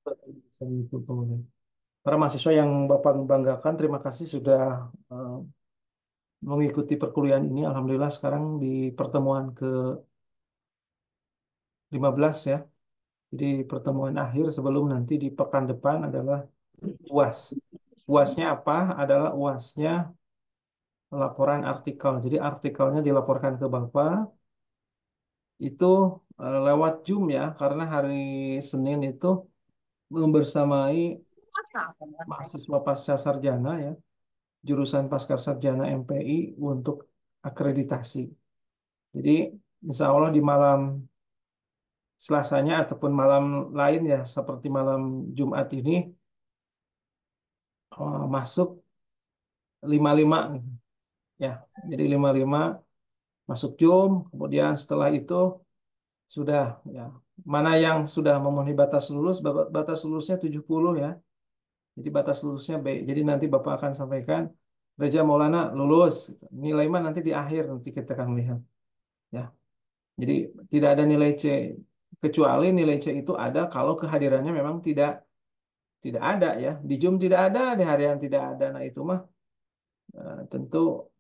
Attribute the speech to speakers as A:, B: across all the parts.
A: Bisa gitu, boleh. Para mahasiswa yang Bapak banggakan, terima kasih sudah eh, mengikuti perkuliahan ini. Alhamdulillah sekarang di pertemuan ke-15 ya. Jadi pertemuan akhir sebelum nanti di pekan depan adalah UAS. UASnya apa? Adalah UASnya laporan artikel. Jadi artikelnya dilaporkan ke Bapak itu lewat Zoom ya, karena hari Senin itu membersamai mahasiswa pasca sarjana ya, jurusan pasca sarjana MPI untuk akreditasi. Jadi insya Allah di malam Selasanya ataupun malam lain ya, seperti malam Jumat ini masuk 55 gitu. Ya. Jadi 55 masuk Zoom, kemudian setelah itu sudah ya. Mana yang sudah memenuhi batas lulus, batas lulusnya 70 ya. Jadi batas lulusnya B. Jadi nanti Bapak akan sampaikan Reza Maulana lulus. Nilai mah nanti di akhir nanti kita akan lihat. Ya. Jadi tidak ada nilai C, kecuali nilai C itu ada kalau kehadirannya memang tidak tidak ada ya. Di Zoom tidak ada, di harian tidak ada. Nah itu mah tentu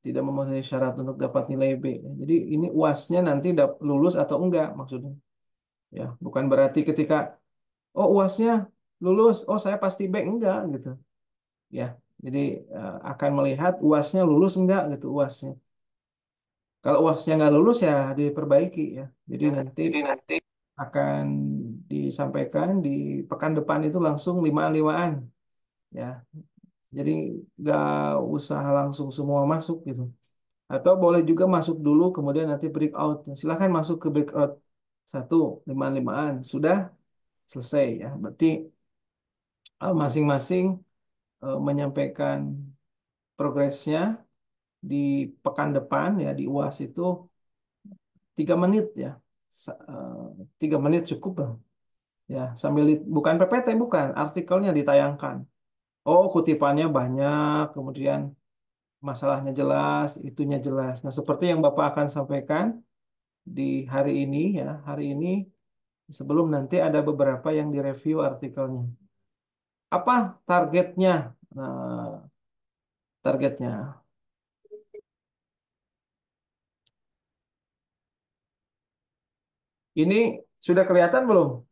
A: tidak memenuhi syarat untuk dapat nilai B. Jadi ini UASnya nanti lulus atau enggak maksudnya. Ya, bukan berarti ketika oh UASnya lulus, oh saya pasti B enggak gitu. Ya. Jadi akan melihat UASnya lulus enggak gitu UASnya. Kalau UASnya nggak lulus ya diperbaiki ya. Jadi nanti
B: Jadi nanti
A: akan disampaikan di pekan depan itu langsung lima-limaan ya. Jadi nggak usah langsung semua masuk gitu. Atau boleh juga masuk dulu kemudian nanti breakout. Silahkan masuk ke breakout satu lima-limaan sudah selesai ya. Berarti masing-masing menyampaikan progresnya di pekan depan ya di UAS itu 3 menit ya. 3 menit cukup lah ya sambil bukan PPT bukan artikelnya ditayangkan. Oh kutipannya banyak kemudian masalahnya jelas itunya jelas. Nah seperti yang Bapak akan sampaikan di hari ini ya hari ini sebelum nanti ada beberapa yang direview artikelnya. Apa targetnya? Nah, targetnya. Ini sudah kelihatan belum?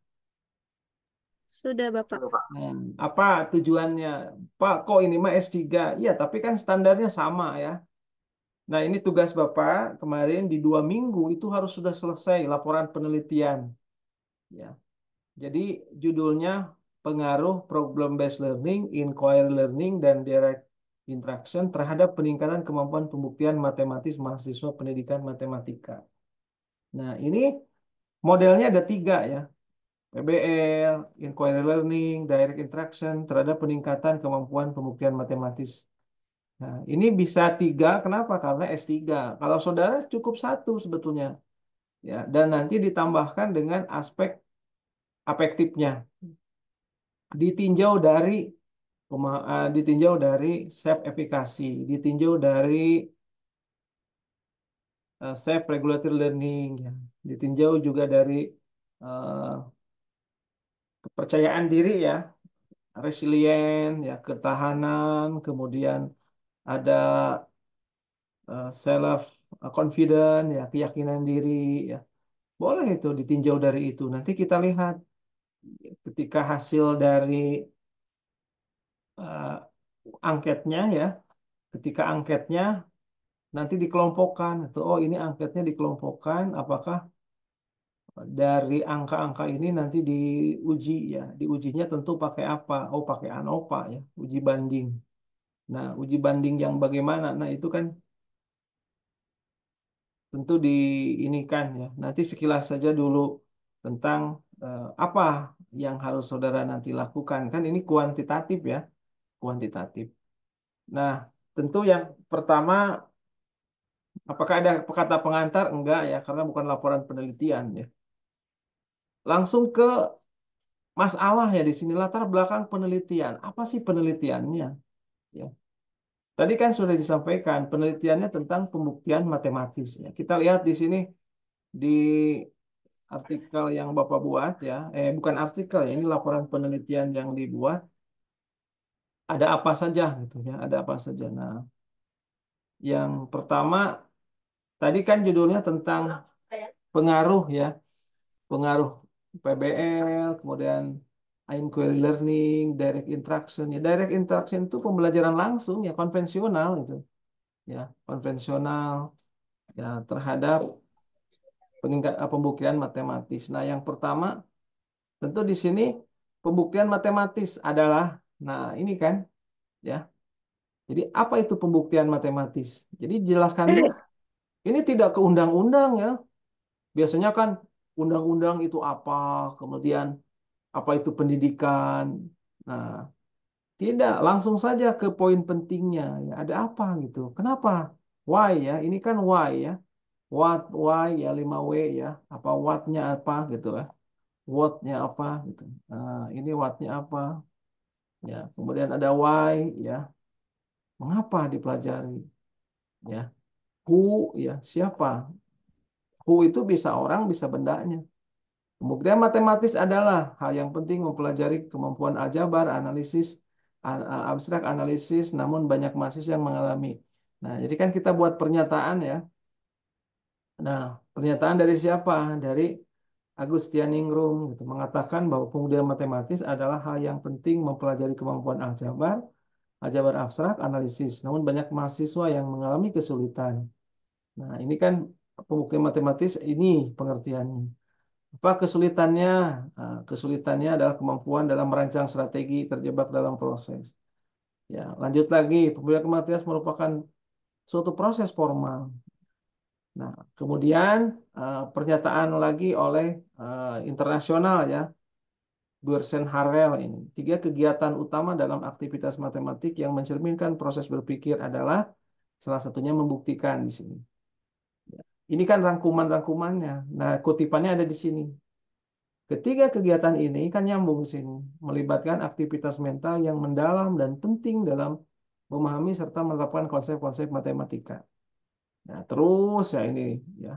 B: sudah Bapak.
A: Hmm, apa tujuannya? Pak, kok ini mah S3? Iya, tapi kan standarnya sama ya. Nah, ini tugas Bapak kemarin di 2 minggu itu harus sudah selesai laporan penelitian. Ya, jadi judulnya pengaruh problem based learning, inquiry learning, dan direct interaction terhadap peningkatan kemampuan pembuktian matematis mahasiswa pendidikan matematika. Nah, ini modelnya ada 3 ya. PBL, inquiry learning, direct interaction terhadap peningkatan kemampuan pembuktian matematis. Nah, ini bisa 3, kenapa? Karena S3. Kalau saudara cukup 1 sebetulnya. Ya, dan nanti ditambahkan dengan aspek afektifnya. Ditinjau dari ditinjau dari self efficacy, ditinjau dari self regulatory learning, ya. Ditinjau juga dari eh, kepercayaan diri ya, resilient ya, ketahanan, kemudian ada self confident ya, keyakinan diri ya. Boleh itu ditinjau dari itu. Nanti kita lihat ketika hasil dari eh, angketnya ya, ketika angketnya nanti dikelompokkan. Atau, oh ini angketnya dikelompokkan, apakah dari angka-angka ini nanti diuji ya. Diujinya tentu pakai apa? Oh pakai ANOVA ya, uji banding. Nah, uji banding yang bagaimana? Nah, itu kan tentu diinikan ya. Nanti sekilas saja dulu tentang apa yang harus saudara nanti lakukan. Kan ini kuantitatif ya, kuantitatif. Nah, tentu yang pertama, apakah ada kata pengantar? Enggak ya, karena bukan laporan penelitian ya. Langsung ke masalah ya di sini latar belakang penelitian. Apa sih penelitiannya? Ya. Tadi kan sudah disampaikan penelitiannya tentang pembuktian matematis. Ya. Kita lihat di sini di artikel yang Bapak buat ya, bukan artikel ya, ini laporan penelitian yang dibuat, ada apa saja gitu ya, ada apa saja. Nah, yang pertama tadi kan judulnya tentang pengaruh ya, pengaruh PBL, kemudian inquiry learning, direct interaction. Ya, direct interaction itu pembelajaran langsung ya, konvensional itu. Ya, konvensional ya terhadap peningkat pembuktian matematis. Nah, yang pertama tentu di sini pembuktian matematis adalah, nah ini kan ya. Jadi apa itu pembuktian matematis? Jadi jelaskan dulu. Ini tidak ke undang-undang ya. Biasanya kan undang-undang itu apa, kemudian apa itu pendidikan. Nah, tidak, langsung saja ke poin pentingnya. Ya, ada apa gitu? Kenapa? Why ya? Ini kan why ya. What, why ya 5W ya. Apa what-nya apa gitu ya. What-nya apa gitu. Nah, ini what-nya apa? Ya, kemudian ada why ya. Mengapa dipelajari? Ya, who ya, siapa? Who itu bisa orang, bisa bendanya. Pembuktian matematis adalah hal yang penting mempelajari kemampuan aljabar, analisis, abstrak analisis, namun banyak mahasiswa yang mengalami. Nah, jadi kan kita buat pernyataan ya. Nah, pernyataan dari siapa? Dari Agustianingrum gitu, mengatakan bahwa pembuktian matematis adalah hal yang penting mempelajari kemampuan aljabar, aljabar abstrak, analisis. Namun banyak mahasiswa yang mengalami kesulitan. Nah, ini kan pembuktian matematis ini pengertiannya. Apa kesulitannya? Kesulitannya adalah kemampuan dalam merancang strategi terjebak dalam proses. Ya, lanjut lagi, pembuktian matematis merupakan suatu proses formal. Nah, kemudian pernyataan lagi oleh internasional ya, Bursen Harrell ini. Tiga kegiatan utama dalam aktivitas matematik yang mencerminkan proses berpikir adalah salah satunya membuktikan di sini. Ya. Ini kan rangkuman-rangkumannya. Nah, kutipannya ada di sini. Ketiga kegiatan ini kan nyambung di sini, melibatkan aktivitas mental yang mendalam dan penting dalam memahami serta menerapkan konsep-konsep matematika. Nah, terus ya ini ya,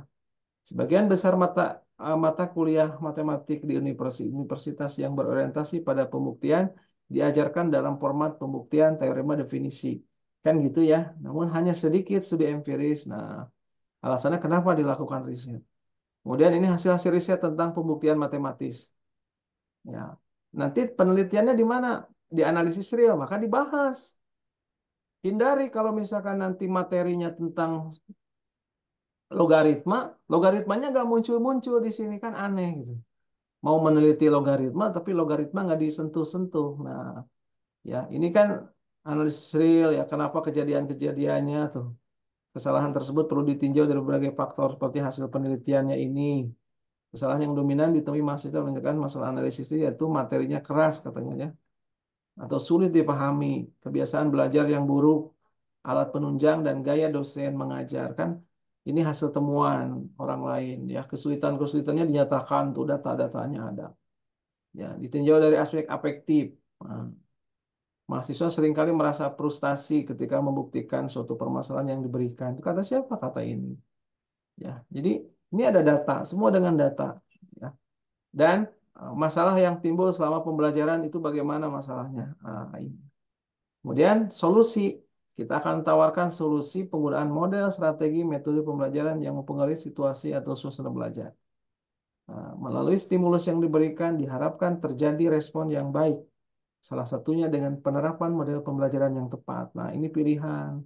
A: sebagian besar mata kuliah matematik di universitas yang berorientasi pada pembuktian diajarkan dalam format pembuktian teorema definisi. Kan gitu ya. Namun hanya sedikit studi empiris. Nah, alasannya kenapa dilakukan riset. Kemudian ini hasil-hasil riset tentang pembuktian matematis. Ya. Nanti penelitiannya di mana? Di analisis real, maka dibahas. Hindari kalau misalkan nanti materinya tentang logaritma, logaritmanya nggak muncul-muncul di sini kan aneh gitu. Mau meneliti logaritma, tapi logaritma nggak disentuh-sentuh. Nah, ya ini kan analisis real ya. Kenapa kejadian-kejadiannya tuh? Kesalahan tersebut perlu ditinjau dari berbagai faktor seperti hasil penelitiannya ini. Kesalahan yang dominan ditemui mahasiswa menunjukkan masalah analisis ini yaitu materinya keras katanya ya. Atau sulit dipahami, kebiasaan belajar yang buruk, alat penunjang dan gaya dosen mengajarkan ini hasil temuan orang lain ya. Kesulitan-kesulitannya dinyatakan tuh data-datanya ada. Ya, ditinjau dari aspek afektif. Nah, mahasiswa seringkali merasa frustasi ketika membuktikan suatu permasalahan yang diberikan. Itu kata siapa? Kata ini. Ya, jadi ini ada data, semua dengan data. Ya. Dan masalah yang timbul selama pembelajaran itu bagaimana masalahnya? Ini. Kemudian solusi. Kita akan tawarkan solusi penggunaan model, strategi, metode pembelajaran yang mempengaruhi situasi atau suasana belajar. Nah, melalui stimulus yang diberikan, diharapkan terjadi respon yang baik. Salah satunya dengan penerapan model pembelajaran yang tepat. Nah, ini pilihan.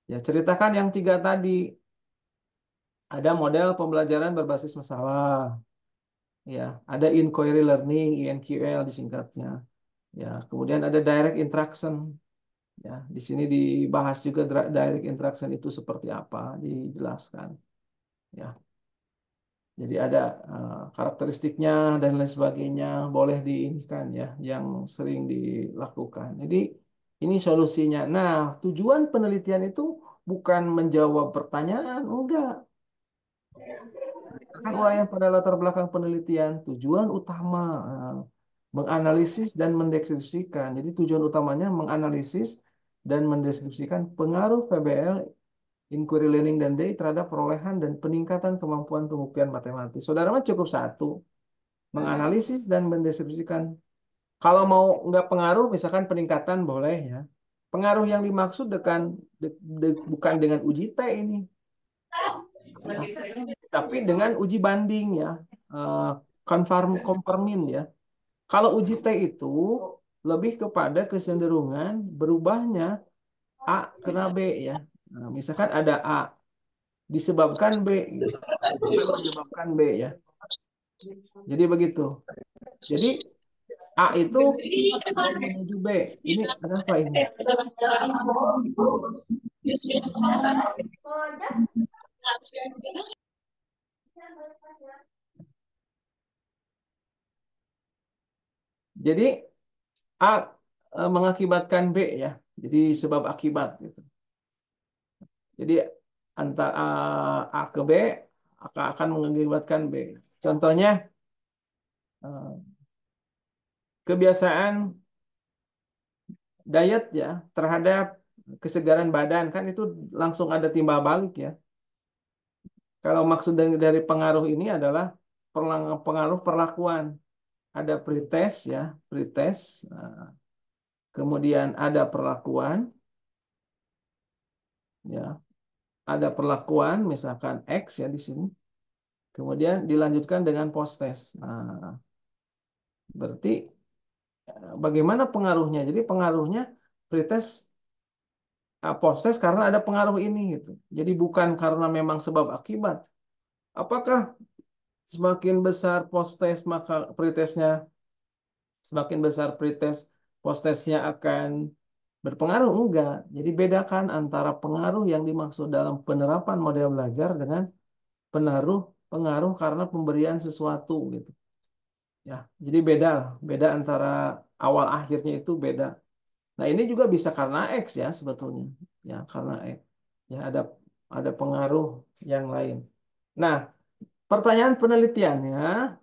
A: Ya, ceritakan yang tiga tadi. Ada model pembelajaran berbasis masalah. Ya, ada inquiry learning, INQL disingkatnya. Ya, kemudian ada direct interaction. Ya, di sini dibahas juga direct interaction itu seperti apa, dijelaskan. Ya, jadi ada karakteristiknya dan lain sebagainya, boleh diinginkan ya, yang sering dilakukan. Jadi ini solusinya. Nah, tujuan penelitian itu bukan menjawab pertanyaan, enggak. Akan uraian pada latar belakang penelitian, tujuan utama menganalisis dan mendeskripsikan. Jadi tujuan utamanya menganalisis dan mendeskripsikan pengaruh PBL inquiry learning dan DI terhadap perolehan dan peningkatan kemampuan pembuktian matematis. Saudara mah cukup satu, menganalisis dan mendeskripsikan. Kalau mau nggak pengaruh, misalkan peningkatan boleh ya. Pengaruh yang dimaksud bukan dengan uji T ini, ya, tapi dengan uji banding ya, eh, konformin ya. Kalau uji T itu lebih kepada kecenderungan berubahnya A kena B ya. Nah, misalkan ada A disebabkan B, gitu. Bukan menyebabkan B ya. Jadi begitu. Jadi A itu mau menuju B. Ini ada apa ini? Jadi A mengakibatkan B ya. Jadi sebab akibat gitu. Jadi antara A ke B akan mengakibatkan B. Contohnya eh, kebiasaan diet ya terhadap kesegaran badan kan itu langsung ada timbal balik ya. Kalau maksud dari pengaruh ini adalah pengaruh perlakuan. Ada pretest ya, pretest. Kemudian ada perlakuan, ya, ada perlakuan misalkan X ya di sini. Kemudian dilanjutkan dengan post test. Nah, berarti bagaimana pengaruhnya? Jadi pengaruhnya pretest post test karena ada pengaruh ini gitu. Jadi bukan karena memang sebab akibat. Apakah semakin besar post test maka pretestnya semakin besar pretest post testnya akan berpengaruh? Enggak. Jadi bedakan antara pengaruh yang dimaksud dalam penerapan model belajar dengan pengaruh pengaruh karena pemberian sesuatu gitu. Ya, jadi beda antara awal akhirnya itu beda. Nah, ini juga bisa karena X ya sebetulnya. Ya, karena X. Ya, ada pengaruh yang lain. Nah, pertanyaan penelitiannya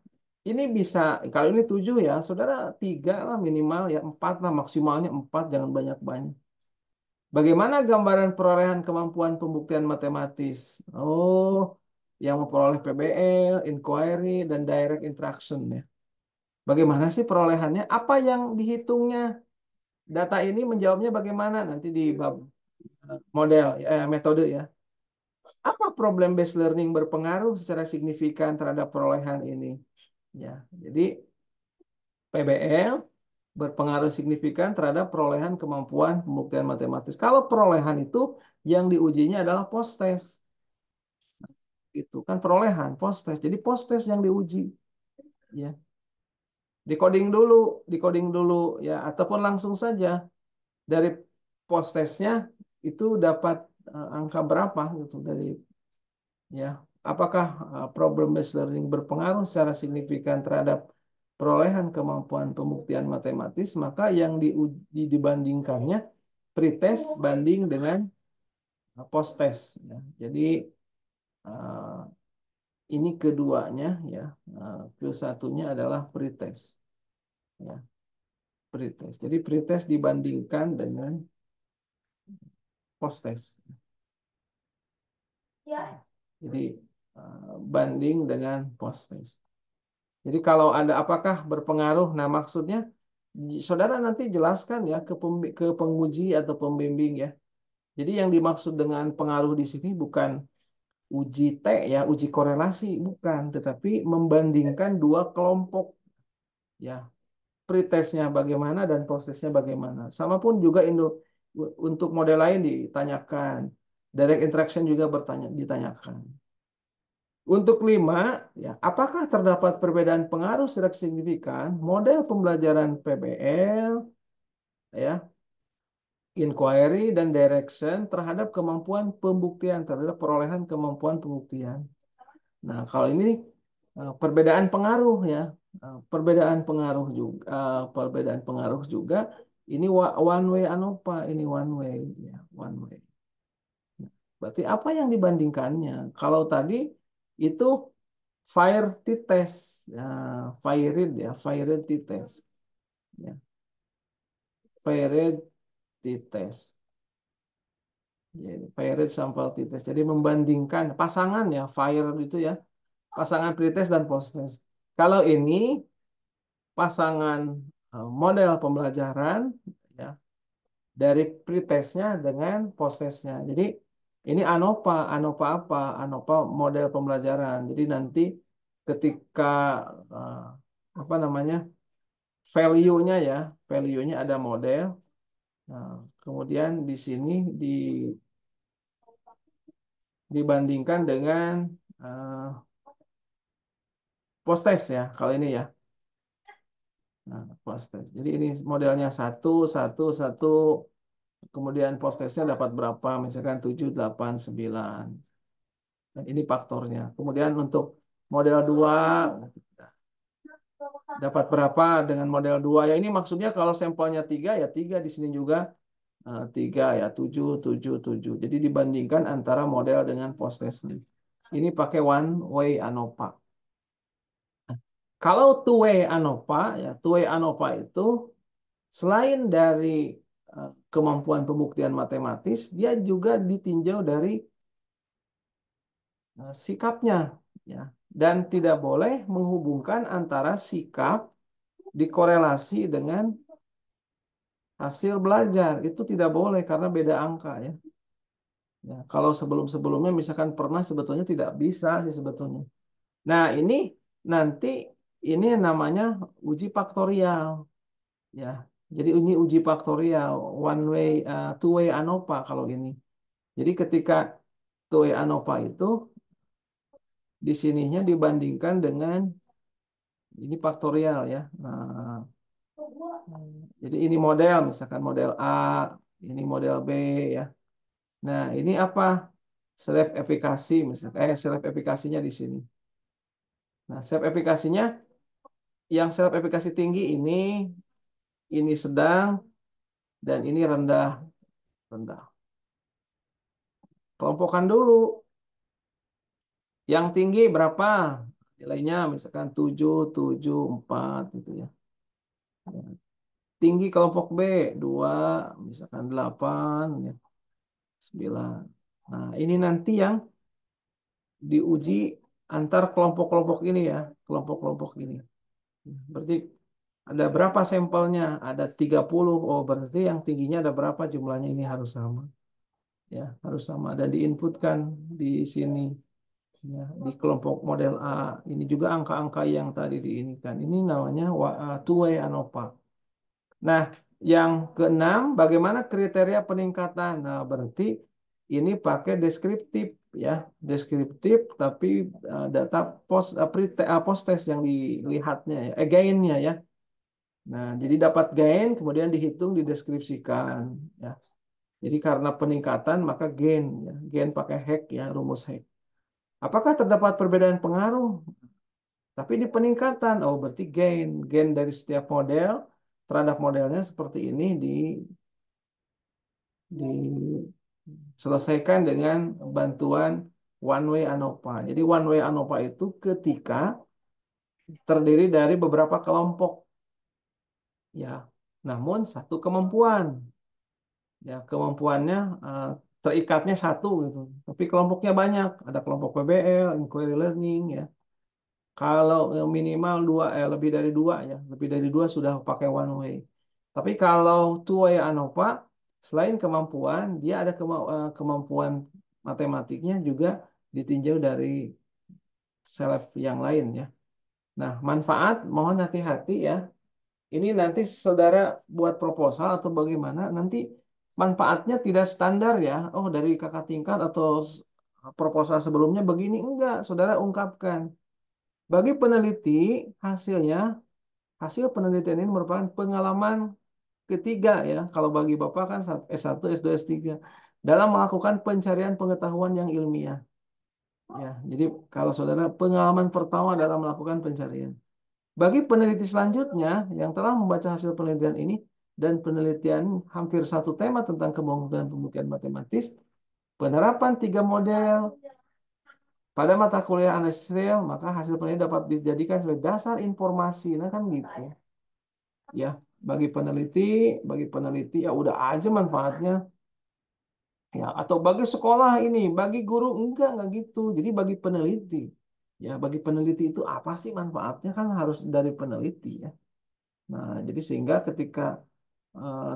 A: ini bisa kalau ini 7 ya, saudara 3 lah minimal ya 4 lah maksimalnya 4 jangan banyak-banyak. Bagaimana gambaran perolehan kemampuan pembuktian matematis? Oh, yang memperoleh PBL, inquiry, dan direct interaction ya. Bagaimana sih perolehannya? Apa yang dihitungnya? Data ini menjawabnya bagaimana? Nanti di bab model, metode ya. Apa problem based learning berpengaruh secara signifikan terhadap perolehan ini? Ya, jadi PBL berpengaruh signifikan terhadap perolehan kemampuan pembuktian matematis. Kalau perolehan itu yang diujinya adalah post test. Itu kan perolehan post test. Jadi post test yang diuji ya. Decoding dulu ya ataupun langsung saja dari post testnya itu dapat angka berapa gitu dari ya. Apakah problem based learning berpengaruh secara signifikan terhadap perolehan kemampuan pembuktian matematis, maka yang dibandingkannya pretest banding dengan post test ya. Jadi uh, ini keduanya ya. Kesatunya adalah pretest ya, pretest. Jadi pretest dibandingkan dengan post test. Jadi banding dengan post test. Jadi kalau ada apakah berpengaruh? Nah, maksudnya saudara nanti jelaskan ya ke penguji atau pembimbing ya. Jadi yang dimaksud dengan pengaruh di sini bukan uji T ya, uji korelasi bukan, tetapi membandingkan dua kelompok ya. Pretestnya bagaimana dan prosesnya bagaimana. Sama pun juga untuk model lain ditanyakan. Direct interaction juga ditanyakan. Untuk 5, ya, apakah terdapat perbedaan pengaruh secara signifikan model pembelajaran PBL, ya, inquiry dan direction terhadap kemampuan pembuktian, terhadap perolehan kemampuan pembuktian. Nah, kalau ini perbedaan pengaruh ya, perbedaan pengaruh juga. Ini one way ANOVA, ini one way, ya, one way. Berarti apa yang dibandingkannya? Kalau tadi itu fire t-test, ya, fire t-test, ya, fire t-test. Jadi, varied sample t-test. Jadi membandingkan pasangan ya, fire itu ya, pasangan pretest dan post-test. Kalau ini pasangan model pembelajaran ya dari pretestnya dengan post-testnya. Jadi ini ANOVA, ANOVA apa? ANOVA model pembelajaran. Jadi nanti ketika eh, apa namanya value-nya ya, value-nya ada model. Nah, kemudian di sini dibandingkan dengan eh, post-test ya, kalau ini ya. Nah, post-test. Jadi ini modelnya satu, satu, satu. Kemudian post-testnya dapat berapa? Misalkan 7, 8, 9. Dan ini faktornya. Kemudian untuk model 2 dapat berapa dengan model 2? Ya ini maksudnya kalau sampelnya 3 ya 3 di sini juga 3 ya 7 7 7. Jadi dibandingkan antara model dengan post-testnya. Ini pakai one way ANOVA. Kalau two way ANOVA ya two way ANOVA itu selain dari kemampuan pembuktian matematis, dia juga ditinjau dari sikapnya ya dan tidak boleh menghubungkan antara sikap dikorelasi dengan hasil belajar itu tidak boleh karena beda angka ya. Ya, kalau sebelum-sebelumnya misalkan pernah sebetulnya tidak bisa sih sebetulnya. Nah, ini nanti ini namanya uji faktorial ya. Jadi ini uji faktorial one way two way ANOVA kalau ini. Jadi ketika two way ANOVA itu di sininya dibandingkan dengan ini faktorial ya. Nah, jadi ini model, misalkan model A, ini model B ya. Nah, ini apa? Seleb efikasi, misalkan, seleb efikasinya di sini. Nah, seleb efikasinya, yang seleb efikasi tinggi ini sedang, dan ini rendah, rendah. Kelompokkan dulu. Yang tinggi berapa? Nilainya misalkan 7 7 4 gitu ya. Tinggi kelompok B 2 misalkan 8 ya, 9. Nah, ini nanti yang diuji antar kelompok-kelompok ini ya, kelompok-kelompok ini. Berarti ada berapa sampelnya? Ada 30. Oh, berarti yang tingginya ada berapa jumlahnya ini harus sama. Ya, harus sama dan diinputkan di sini ya, di kelompok model A. Ini juga angka-angka yang tadi diinikan. Ini namanya two-way ANOVA. Nah, yang keenam, bagaimana kriteria peningkatan? Nah, berarti ini pakai deskriptif ya, deskriptif tapi data post test yang dilihatnya ya, gainnya ya. Nah, jadi dapat gain kemudian dihitung dideskripsikan ya. Jadi karena peningkatan maka gain ya, gain pakai hack ya, rumus hack. Apakah terdapat perbedaan pengaruh? Tapi di peningkatan, oh berarti gain, gain dari setiap model terhadap modelnya seperti ini diselesaikan dengan bantuan one way ANOVA. Jadi one way ANOVA itu ketika terdiri dari beberapa kelompok ya, namun satu kemampuan ya kemampuannya terikatnya satu gitu. Tapi kelompoknya banyak, ada kelompok PBL, inquiry learning ya. Kalau yang minimal dua, lebih dari dua ya, lebih dari dua sudah pakai one way. Tapi kalau two way ANOVA, selain kemampuan, dia ada kemampuan matematiknya juga ditinjau dari self yang lain ya. Nah, manfaat mohon hati-hati ya. Ini nanti saudara buat proposal atau bagaimana, nanti manfaatnya tidak standar ya. Oh, dari kakak tingkat atau proposal sebelumnya begini. Enggak, saudara ungkapkan. Bagi peneliti, hasilnya, hasil penelitian ini merupakan pengalaman ketiga ya. Kalau bagi Bapak kan S1, S2, S3. Dalam melakukan pencarian pengetahuan yang ilmiah. Ya, jadi kalau saudara pengalaman pertama dalam melakukan pencarian. Bagi peneliti selanjutnya yang telah membaca hasil penelitian ini dan penelitian hampir satu tema tentang kemungkinan pembuktian matematis, penerapan tiga model pada mata kuliah analisis real, maka hasil penelitian dapat dijadikan sebagai dasar informasi. Nah kan gitu. Ya, bagi peneliti ya udah aja manfaatnya. Ya, atau bagi sekolah ini, bagi guru enggak gitu. Jadi bagi peneliti. Ya, bagi peneliti itu apa sih manfaatnya kan harus dari peneliti ya. Nah, jadi sehingga ketika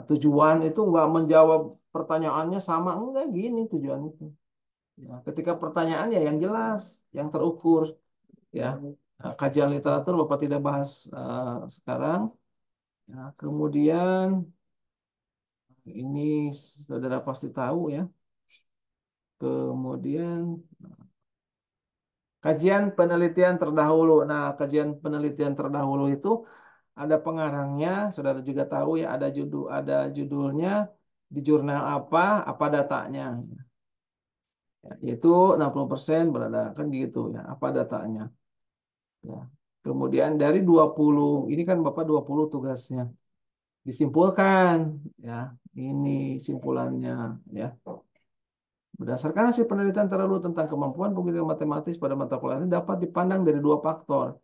A: tujuan itu enggak menjawab pertanyaannya sama, enggak gini tujuan itu. Ya, ketika pertanyaannya yang jelas, yang terukur ya. Nah, kajian literatur Bapak tidak bahas sekarang. Ya, kemudian ini saudara pasti tahu ya. Kemudian kajian penelitian terdahulu. Nah, kajian penelitian terdahulu itu ada pengarangnya, saudara juga tahu ya, ada judulnya di jurnal apa datanya. Ya, yaitu 60% berada kan gitu ya, apa datanya. Ya. Kemudian dari 20 ini kan Bapak 20 tugasnya. Disimpulkan ya, ini simpulannya ya. Berdasarkan hasil penelitian terlalu tentang kemampuan pemilihan matematis pada mata kuliah ini dapat dipandang dari dua faktor,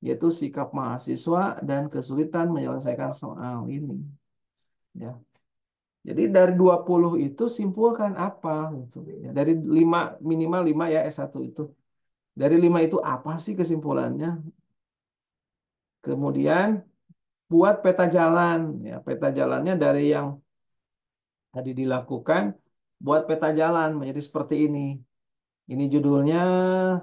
A: yaitu sikap mahasiswa dan kesulitan menyelesaikan soal ini. Ya. Jadi dari 20 itu simpulkan apa gitu. Ya, dari 5 minimal 5 ya S1 itu. Dari 5 itu apa sih kesimpulannya? Kemudian buat peta jalan ya, peta jalannya dari yang tadi dilakukan buat peta jalan menjadi seperti ini. Ini judulnya,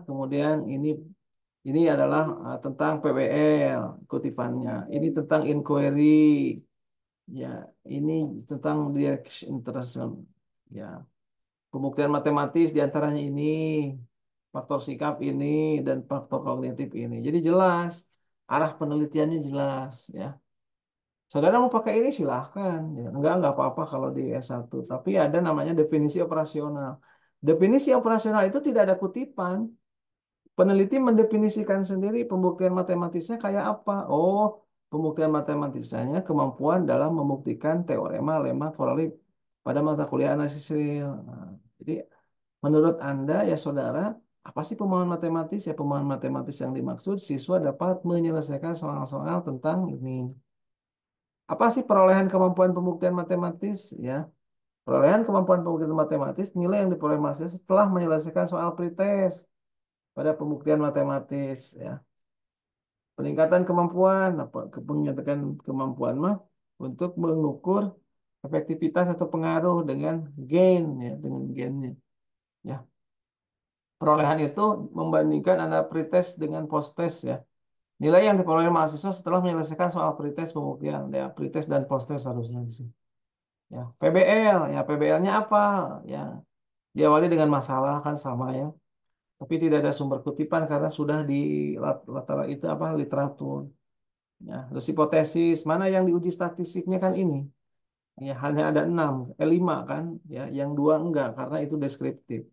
A: kemudian ini adalah tentang PBL kutipannya. Ini tentang inquiry, ya. Ini tentang direction international, ya. Pembuktian matematis diantaranya ini, faktor sikap ini dan faktor kognitif ini. Jadi jelas, arah penelitiannya jelas, ya. Saudara mau pakai ini silahkan, ya. Enggak apa-apa kalau di S1. Tapi ada namanya definisi operasional. Definisi operasional itu tidak ada kutipan. Peneliti mendefinisikan sendiri pembuktian matematisnya kayak apa. Oh, pembuktian matematisnya kemampuan dalam membuktikan teorema, lemma, korelif pada mata kuliah analisis real. Nah, jadi menurut Anda ya saudara, apa sih pemahaman matematis? Ya pemahaman matematis yang dimaksud siswa dapat menyelesaikan soal-soal tentang ini. Apa sih perolehan kemampuan pembuktian matematis? Ya, perolehan kemampuan pembuktian matematis nilai yang diperoleh mahasiswa setelah menyelesaikan soal pretest pada pembuktian matematis. Ya, peningkatan kemampuan, apa peningkatan kemampuan mah untuk mengukur efektivitas atau pengaruh dengan gain ya, dengan gainnya. Ya, perolehan itu membandingkan antara pretest dengan posttest ya. Nilai yang diperoleh mahasiswa setelah menyelesaikan soal pretest pembuktian ya, pretest dan posttest harusnya di sini. Ya, PBL, ya PBL-nya apa? Ya, diawali dengan masalah kan sama ya. Tapi tidak ada sumber kutipan karena sudah di latar itu apa literatur. Ya, terus hipotesis mana yang diuji statistiknya kan ini. Ya, hanya ada 6, 5 kan. Ya, yang dua enggak karena itu deskriptif.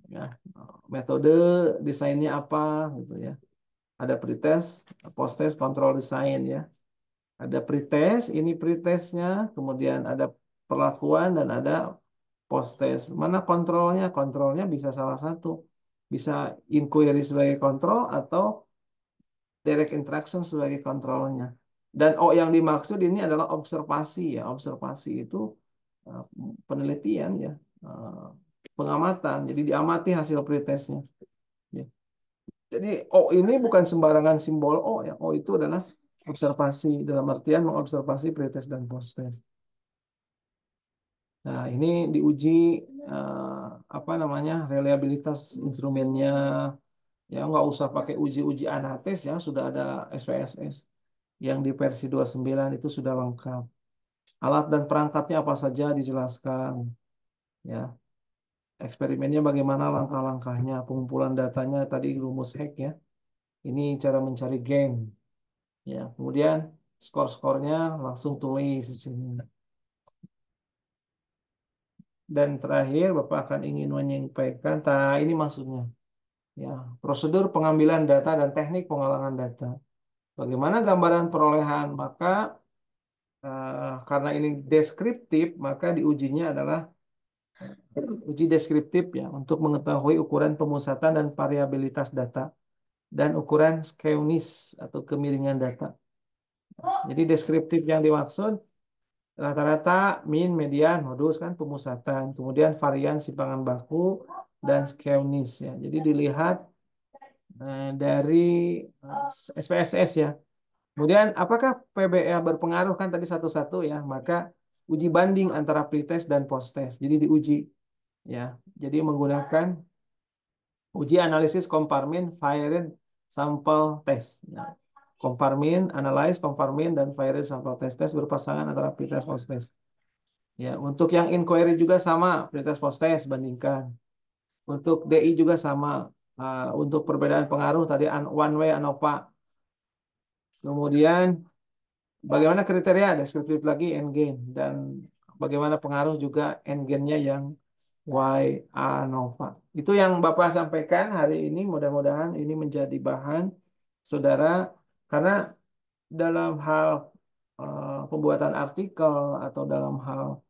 A: Ya, metode desainnya apa gitu ya. Ada pretest, posttest, kontrol desain ya. Ada pretest, ini pretestnya, kemudian ada perlakuan dan ada posttest. Mana kontrolnya? Kontrolnya bisa salah satu. Bisa inquiry sebagai kontrol atau direct interaction sebagai kontrolnya. Dan yang dimaksud ini adalah observasi ya. Observasi itu eh, penelitian ya, eh, pengamatan. Jadi diamati hasil pretestnya. Ya. Jadi ini bukan sembarangan simbol ya. Itu adalah observasi dalam artian mengobservasi pretest dan posttest. Nah, ini diuji apa namanya reliabilitas instrumennya. Ya nggak usah pakai uji-uji analitis ya, sudah ada SPSS yang di versi 29 itu sudah lengkap. Alat dan perangkatnya apa saja dijelaskan. Ya, eksperimennya bagaimana langkah-langkahnya, pengumpulan datanya tadi rumus Hack ya. Ini cara mencari gain. Ya, kemudian skor-skornya langsung tulis di sini. Dan terakhir Bapak akan ingin menyampaikan, ini maksudnya. Ya, prosedur pengambilan data dan teknik pengolahan data. Bagaimana gambaran perolehan? Maka karena ini deskriptif, maka diujinya adalah uji deskriptif ya untuk mengetahui ukuran pemusatan dan variabilitas data dan ukuran skewness atau kemiringan data. Jadi deskriptif yang dimaksud Rata-rata, min, median, modus kan pemusatan. Kemudian varian simpangan baku dan skeunis ya. Jadi dilihat dari SPSS ya. Kemudian apakah PBL berpengaruh kan tadi satu-satu ya. Maka uji banding antara pretest dan posttest. Jadi diuji ya. Jadi menggunakan uji analisis komparmin, variant, sampel test. Ya. Komparmin, analyze, komparmin, dan variant sampel test. Tes berpasangan antara pretest posttest. Ya, untuk yang inquiry juga sama, pretest posttest bandingkan. Untuk DI juga sama. Untuk perbedaan pengaruh tadi one way ANOVA. Kemudian bagaimana kriteria deskriptif lagi endgain dan bagaimana pengaruh juga endgainnya yang Y ANOVA. Itu yang Bapak sampaikan hari ini. Mudah-mudahan ini menjadi bahan saudara karena dalam hal pembuatan artikel atau dalam hal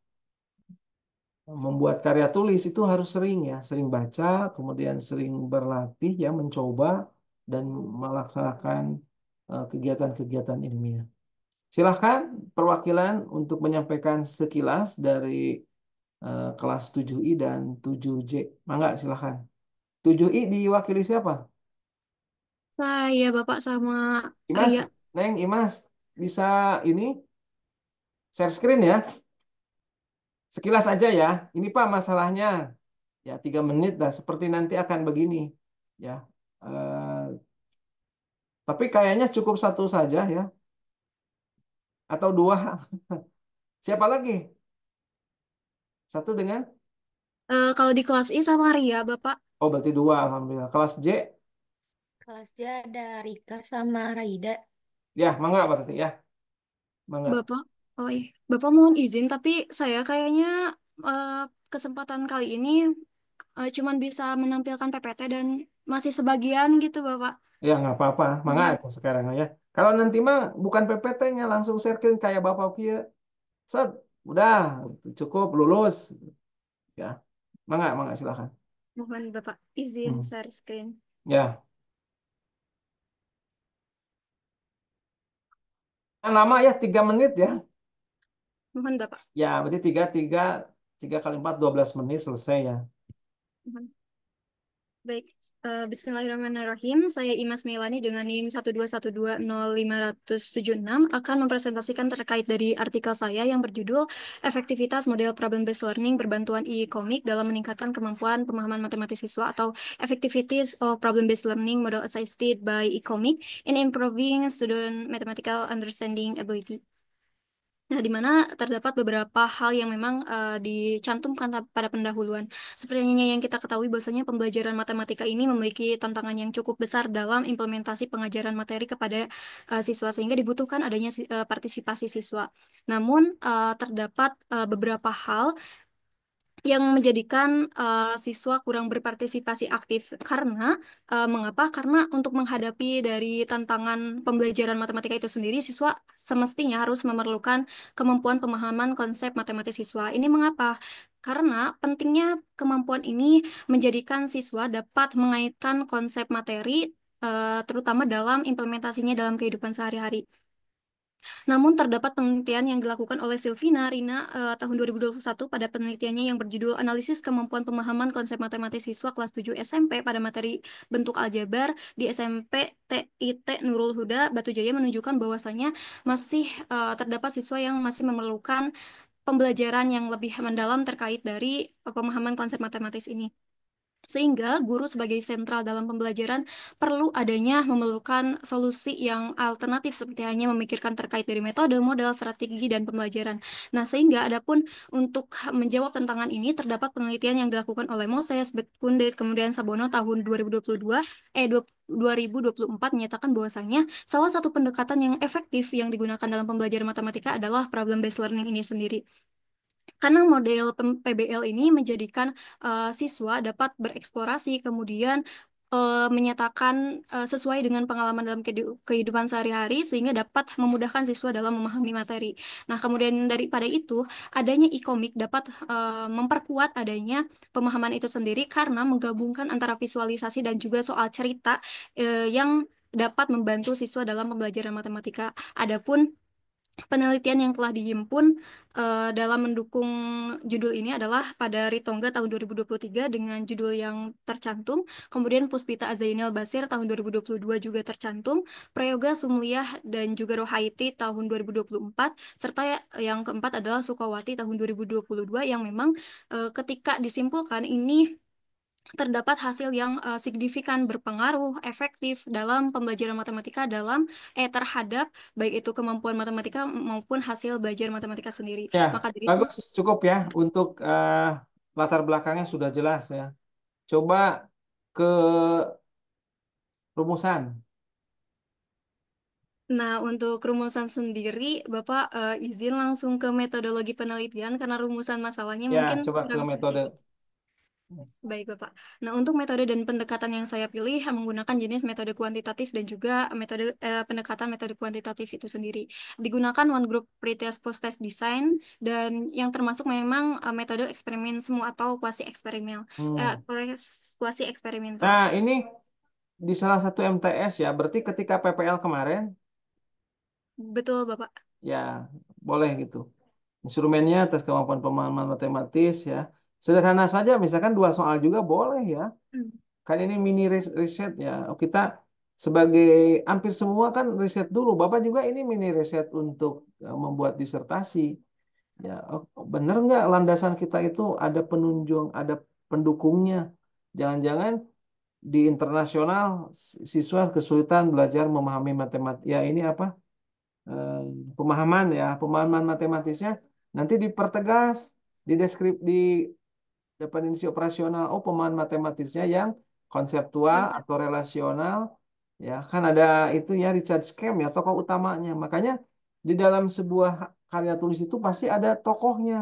A: membuat karya tulis itu harus sering ya, sering baca, kemudian sering berlatih ya, mencoba dan melaksanakan kegiatan-kegiatan ilmiah. Silahkan perwakilan untuk menyampaikan sekilas dari kelas 7I dan 7J. Mangga, silahkan. 7I diwakili siapa?
B: Saya Bapak sama
A: Imas,
B: Ria.
A: Neng, Imas, bisa ini share screen ya? Sekilas aja ya. Ini Pak masalahnya. Ya, 3 menit lah. Seperti nanti akan begini. Ya, Eh, tapi kayaknya cukup satu saja ya. Atau dua. Siapa lagi? Satu dengan?
B: Kalau di kelas I sama Ria, Bapak.
A: Oh, berarti dua. Alhamdulillah. Kelas J?
C: Kelas dia ada Rika sama Raida.
A: Ya, mangga berarti ya. Mangga.
B: Bapak, oh iya. Bapak mohon izin, tapi saya kayaknya eh, kesempatan kali ini cuman bisa menampilkan PPT dan masih sebagian gitu, Bapak.
A: Ya, nggak apa-apa. Mangga
B: Mohon.
A: itu sekarang ya. Kalau nanti mah bukan PPT-nya, langsung sharekin kayak Bapak kia. Set, udah. Cukup, lulus. Ya, mangga, mangga silakan.
B: Mohon Bapak izin
A: Hmm.
B: share screen.
A: Ya, kan lama ya, 3 menit ya.
B: Mohon Bapak.
A: Ya, berarti tiga kali 4, 12 menit selesai ya.
B: Mohon. Baik, Bismillahirrahmanirrahim. Saya Imas Melani dengan NIM 121205076 akan mempresentasikan terkait dari artikel saya yang berjudul Efektivitas Model Problem-Based Learning Berbantuan e-Comic dalam Meningkatkan Kemampuan Pemahaman Matematis Siswa atau Effectivities of Problem-Based Learning Model Assisted by e-Comic in Improving Student Mathematical Understanding Ability. Nah, di mana terdapat beberapa hal yang memang dicantumkan pada pendahuluan. Seperti yang kita ketahui bahwasanya pembelajaran matematika ini memiliki tantangan yang cukup besar dalam implementasi pengajaran materi kepada siswa sehingga dibutuhkan adanya partisipasi siswa. Namun terdapat beberapa hal yang menjadikan siswa kurang berpartisipasi aktif karena mengapa? Karena untuk menghadapi dari tantangan pembelajaran matematika itu sendiri, siswa semestinya harus memerlukan kemampuan pemahaman konsep matematis siswa. Ini mengapa? Karena pentingnya kemampuan ini menjadikan siswa dapat mengaitkan konsep materi terutama dalam implementasinya dalam kehidupan sehari-hari. Namun terdapat penelitian yang dilakukan oleh Silvina Rina tahun 2021 pada penelitiannya yang berjudul Analisis Kemampuan Pemahaman Konsep Matematis Siswa kelas 7 SMP pada materi bentuk aljabar di SMP TIT Nurul Huda Batujaya menunjukkan bahwasanya masih terdapat siswa yang masih memerlukan pembelajaran yang lebih mendalam terkait dari pemahaman konsep matematis ini. Sehingga guru sebagai sentral dalam pembelajaran perlu adanya memerlukan solusi yang alternatif seperti hanya memikirkan terkait dari metode, modal, strategi, dan pembelajaran. Nah, sehingga adapun untuk menjawab tantangan ini terdapat penelitian yang dilakukan oleh Moses, Betkunde, kemudian Sabono tahun 2022, 2024 menyatakan bahwasanya salah satu pendekatan yang efektif yang digunakan dalam pembelajaran matematika adalah problem based learning ini sendiri. Karena model PBL ini menjadikan siswa dapat bereksplorasi, kemudian menyatakan sesuai dengan pengalaman dalam kehidupan sehari-hari, sehingga dapat memudahkan siswa dalam memahami materi. Nah, kemudian daripada itu, adanya e-komik dapat memperkuat adanya pemahaman itu sendiri karena menggabungkan antara visualisasi dan juga soal cerita yang dapat membantu siswa dalam pembelajaran matematika. Adapun penelitian yang telah dihimpun dalam mendukung judul ini adalah pada Ritonga tahun 2023 dengan judul yang tercantum, kemudian Puspita Azainal Basir tahun 2022 juga tercantum, Prayoga Sumliyah dan juga Rohaiti tahun 2024, serta yang keempat adalah Sukawati tahun 2022 yang memang ketika disimpulkan ini terdapat hasil yang signifikan berpengaruh efektif dalam pembelajaran matematika terhadap baik itu kemampuan matematika maupun hasil belajar matematika sendiri.
A: Ya,
B: Maka dari itu
A: bagus, cukup ya untuk latar belakangnya sudah jelas ya. Coba ke rumusan.
B: nah untuk rumusan sendiri Bapak izin langsung ke metodologi penelitian karena rumusan masalahnya
A: Ya,
B: mungkin
A: coba ke
B: kurang
A: metode.
B: spesifik. Baik, Bapak. Nah, untuk metode dan pendekatan yang saya pilih menggunakan jenis metode kuantitatif dan juga pendekatan metode kuantitatif itu sendiri. Digunakan one group pretest post test design dan yang termasuk memang metode eksperimen semu atau
A: Hmm.
B: kuasi eksperimental.
A: Nah, ini di salah satu MTS ya, berarti ketika PPL kemarin,
B: Betul, Bapak.
A: ya boleh gitu. Instrumennya tes kemampuan pemahaman matematis ya. Sederhana saja, misalkan dua soal juga boleh ya.
B: Hmm.
A: Kan ini mini riset ya. Oh, kita sebagai hampir semua kan riset dulu. Bapak juga ini mini riset untuk membuat disertasi. Ya, oh, bener nggak landasan kita itu ada penunjang, ada pendukungnya. Jangan-jangan di internasional siswa kesulitan belajar memahami matematika. Ya ini apa? eh, Pemahaman ya, pemahaman matematisnya nanti dipertegas di di definisi operasional. Oh, pemahaman matematisnya yang konseptual
B: Konsep.
A: atau relasional ya, kan ada itu ya Richard Skem ya tokoh utamanya. Makanya di dalam sebuah karya tulis itu pasti ada tokohnya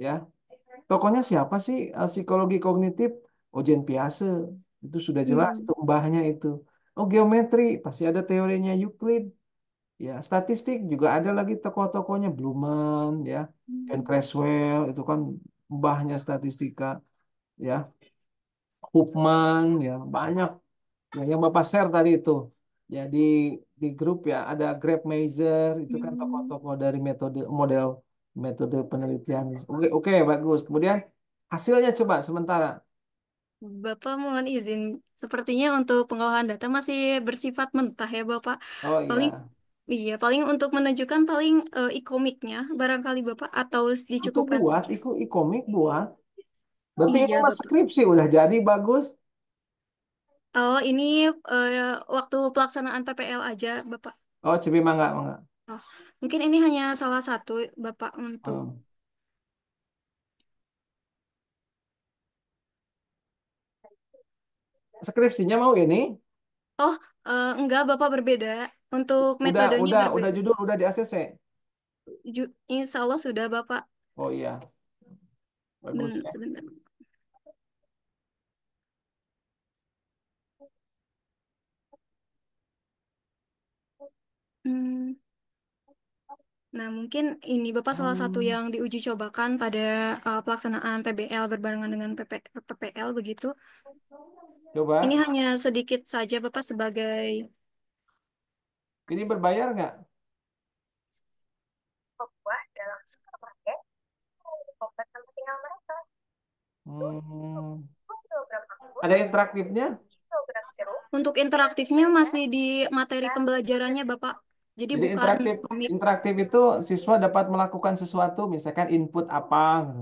A: ya. Tokohnya siapa sih? Psikologi kognitif, Eugene Piase. Itu sudah jelas
B: Hmm.
A: itu mbahnya itu. Oh, geometri pasti ada teorinya Euclid. Ya, statistik juga ada lagi tokoh-tokohnya Blumen, ya, Ken
B: Hmm.
A: Creswell itu kan mbahnya statistika, ya, Hupman, ya, banyak. Ya, yang Bapak share tadi itu, ya di grup ya ada Greg Mazur itu kan
B: Hmm.
A: tokoh-tokoh dari metode penelitian. Oke, oke, bagus. Kemudian hasilnya coba sementara.
B: Bapak mohon izin, sepertinya untuk pengolahan data masih bersifat mentah ya Bapak.
A: Oh
B: Paling
A: iya,
B: iya, paling untuk menunjukkan paling ikomiknya barangkali Bapak atau
A: itu
B: dicukupkan
A: buat,
B: saja.
A: ikomik buat. Berarti ini
B: Iya
A: mas
B: Bapak.
A: skripsi udah jadi bagus.
B: Oh ini eh, waktu pelaksanaan PPL aja Bapak.
A: Oh, cepi mangga, mangga.
B: Oh, mungkin ini hanya salah satu Bapak untuk.
A: Hmm. Skripsinya mau ini?
B: Oh enggak Bapak berbeda. Untuk
A: Udah,
B: metodenya
A: udah, udah
B: berbeda.
A: judul, udah di ACC.
B: Insya Allah sudah Bapak.
A: Oh iya, bagus
B: Benar
A: ya.
B: sebentar. Hmm. Nah, mungkin ini Bapak salah satu
A: Hmm,
B: yang diuji cobakan pada pelaksanaan PBL berbarengan dengan PPL begitu. Ini
A: coba.
B: hanya sedikit saja Bapak sebagai
A: Ini berbayar nggak?
B: pembuat dalam supermarket obat tempat tinggal mereka.
A: Hmm,
B: 2 kilogram anggur,
A: ada interaktifnya?
B: 1 kilogram jeruk. Untuk interaktifnya masih di materi pembelajarannya Bapak. Jadi
A: Jadi
B: bukan
A: interaktif,
B: komik.
A: interaktif itu siswa dapat melakukan sesuatu, misalkan input apa, gitu.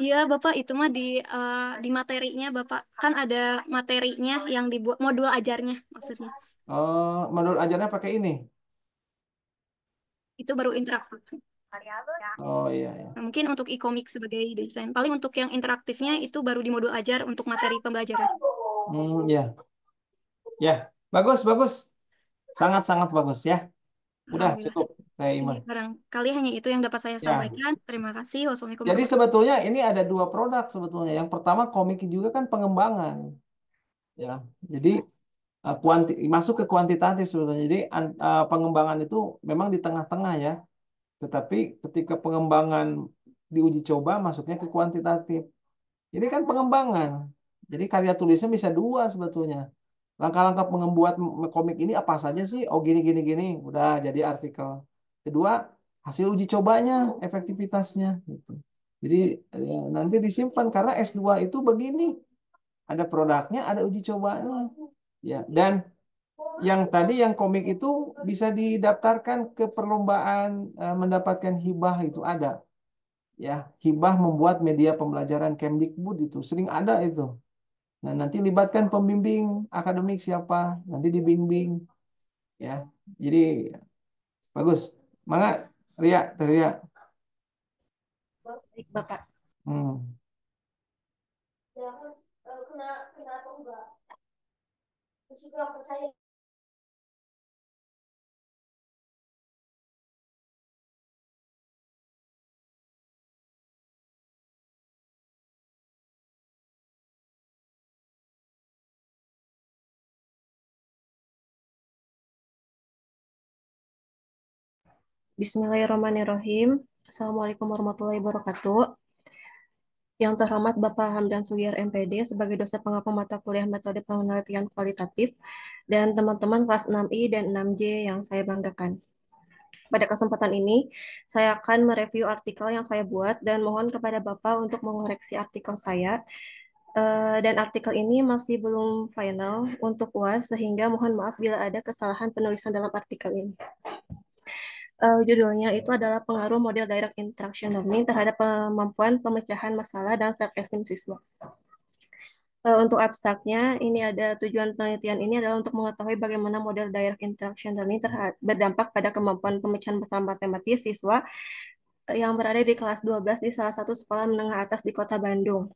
B: Iya Bapak itu mah di materinya Bapak. Kan ada materinya yang dibuat modul ajarnya maksudnya.
A: Oh, modul ajarnya pakai ini.
B: Itu baru interaktif. Variabel ya.
A: Oh iya, iya.
B: Nah, mungkin untuk e-commerce sebagai desain. Paling untuk yang interaktifnya itu baru di modul ajar untuk materi pembelajaran.
A: Ya, ya, bagus, bagus, sangat-sangat bagus ya. Udah
B: Alhamdulillah.
A: cukup, saya
B: Iya,
A: Iman.
B: barangkali hanya itu yang dapat saya
A: Ya,
B: sampaikan. Terima kasih. Wassalamualaikum
A: jadi
B: warahmatullahi
A: sebetulnya ini ada dua produk sebetulnya. Yang pertama komik juga kan pengembangan, ya. Jadi masuk ke kuantitatif sebetulnya. Jadi pengembangan itu memang di tengah-tengah ya. Tetapi ketika pengembangan diuji coba masuknya ke kuantitatif. Ini kan pengembangan. Jadi karya tulisnya bisa dua sebetulnya. Langkah-langkah membuat komik ini apa saja sih? Oh gini gini gini, udah jadi artikel. Kedua, hasil uji cobanya, efektivitasnya gitu. Jadi ya, nanti disimpan karena S2 itu begini, ada produknya, ada uji cobanya. Ya, dan yang tadi yang komik itu bisa didaftarkan ke perlombaan mendapatkan hibah itu ada. Ya, hibah membuat media pembelajaran Kemdikbud itu sering ada itu. Nah, nanti libatkan pembimbing akademik siapa, nanti dibimbing ya. Jadi bagus. Mangga Ria, Ria.
D: Baik, Bapak.
A: Hmm.
D: Bismillahirrahmanirrahim. Assalamualaikum warahmatullahi wabarakatuh. Yang terhormat Bapak Hamdan Sugiyar MPD sebagai dosen pengampu mata kuliah metode penelitian kualitatif dan teman-teman kelas 6I dan 6J yang saya banggakan. Pada kesempatan ini, saya akan mereview artikel yang saya buat dan mohon kepada Bapak untuk mengoreksi artikel saya. Dan artikel ini masih belum final untuk UAS, sehingga mohon maaf bila ada kesalahan penulisan dalam artikel ini. Judulnya itu adalah pengaruh model direct interaction learning terhadap kemampuan pemecahan masalah dan self-esteem siswa. Untuk abstraknya, ini ada tujuan penelitian ini adalah untuk mengetahui bagaimana model direct interaction learning berdampak pada kemampuan pemecahan masalah matematis siswa yang berada di kelas 12 di salah satu sekolah menengah atas di Kota Bandung.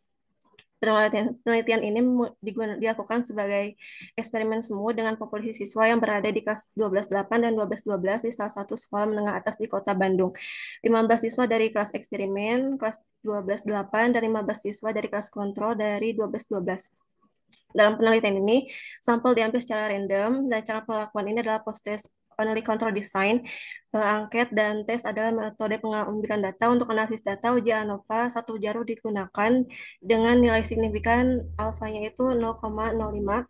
D: Penelitian ini dilakukan sebagai eksperimen semu dengan populasi siswa yang berada di kelas 12.8 dan 12.12 di salah satu sekolah menengah atas di Kota Bandung. 15 siswa dari kelas eksperimen, kelas 12.8, dan 15 siswa dari kelas kontrol dari 12.12. Dalam penelitian ini, sampel diambil secara random dan cara pelakuan ini adalah post-test only control design. Angket dan tes adalah metode pengambilan data. Untuk analisis data, uji ANOVA satu jarum digunakan dengan nilai signifikan alfanya itu 0,05.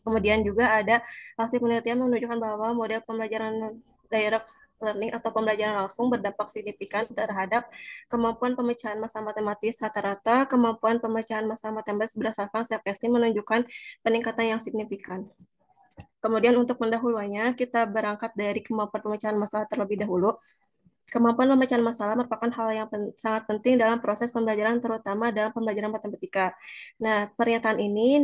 D: Kemudian juga ada hasil penelitian menunjukkan bahwa model pembelajaran direct learning atau pembelajaran langsung berdampak signifikan terhadap kemampuan pemecahan masalah matematis rata-rata. Kemampuan pemecahan masalah matematis berdasarkan self-esteem menunjukkan peningkatan yang signifikan. Kemudian untuk pendahuluannya, kita berangkat dari kemampuan pemecahan masalah terlebih dahulu. Kemampuan pemecahan masalah merupakan hal yang sangat penting dalam proses pembelajaran, terutama dalam pembelajaran matematika. Nah, pernyataan ini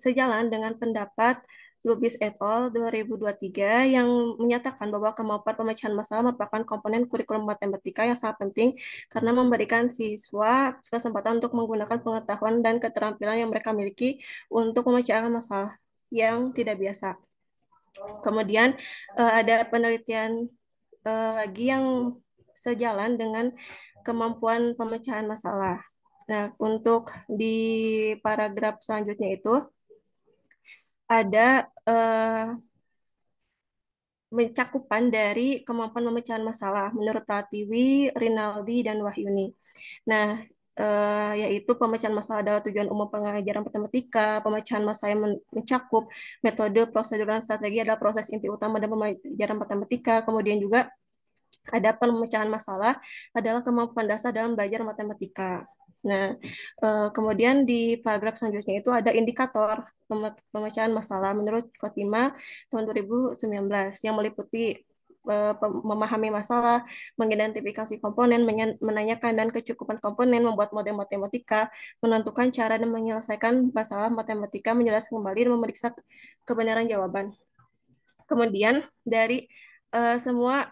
D: sejalan dengan pendapat Lubis et al. 2023 yang menyatakan bahwa kemampuan pemecahan masalah merupakan komponen kurikulum matematika yang sangat penting karena memberikan siswa kesempatan untuk menggunakan pengetahuan dan keterampilan yang mereka miliki untuk memecahkan masalah yang tidak biasa. Kemudian ada penelitian lagi yang sejalan dengan kemampuan pemecahan masalah. Nah, untuk di paragraf selanjutnya itu ada mencakupan dari kemampuan pemecahan masalah menurut Pratiwi, Rinaldi, dan Wahyuni. Nah, yaitu pemecahan masalah adalah tujuan umum pengajaran matematika. Pemecahan masalah yang mencakup metode, prosedur, dan strategi adalah proses inti utama dalam pembelajaran matematika. Kemudian juga ada pemecahan masalah adalah kemampuan dasar dalam belajar matematika. Nah, kemudian di paragraf selanjutnya itu ada indikator pemecahan masalah menurut Kotima tahun 2019 yang meliputi memahami masalah, mengidentifikasi komponen, menanyakan dan kecukupan komponen, membuat model matematika, menentukan cara dan menyelesaikan masalah matematika, menjelaskan kembali dan memeriksa kebenaran jawaban. Kemudian dari semua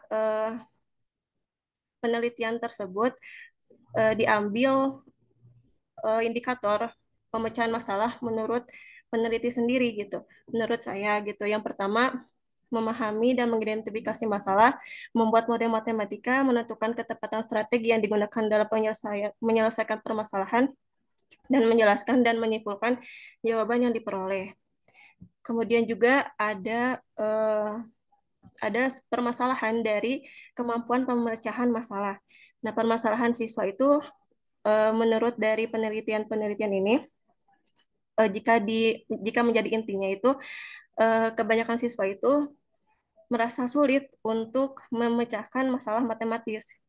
D: penelitian tersebut diambil indikator pemecahan masalah menurut peneliti sendiri gitu. Menurut saya gitu. Yang pertama, memahami dan mengidentifikasi masalah, membuat model matematika, menentukan ketepatan strategi yang digunakan dalam menyelesaikan permasalahan, dan menjelaskan dan menyimpulkan jawaban yang diperoleh. Kemudian juga ada permasalahan dari kemampuan pemecahan masalah. Nah, permasalahan siswa itu menurut dari penelitian-penelitian ini, jika menjadi intinya itu kebanyakan siswa itu merasa sulit untuk memecahkan masalah matematis.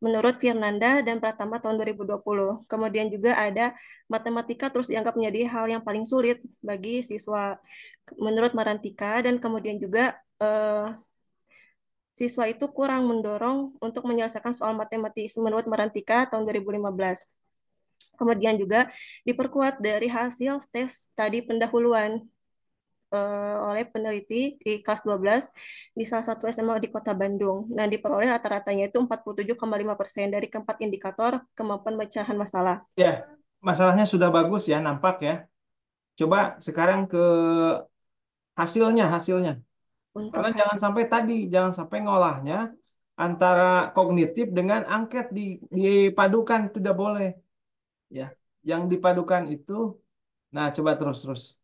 D: Menurut Firnanda dan Pratama tahun 2020. Kemudian juga ada matematika terus dianggap menjadi hal yang paling sulit bagi siswa. Menurut Marantika dan kemudian juga siswa itu kurang mendorong untuk menyelesaikan soal matematis menurut Marantika tahun 2015. Kemudian juga diperkuat dari hasil tes tadi pendahuluan oleh peneliti di kelas 12 di salah satu SMA di Kota Bandung. Nah, diperoleh rata-ratanya itu 47,5% dari keempat indikator kemampuan pecahan masalah.
A: Ya, masalahnya sudah bagus ya, nampak ya. Coba sekarang ke hasilnya.
D: Untuk
A: Karena jangan sampai tadi, jangan sampai ngolahnya antara kognitif dengan angket dipadukan, itu tidak boleh. Ya, yang dipadukan itu, nah coba terus.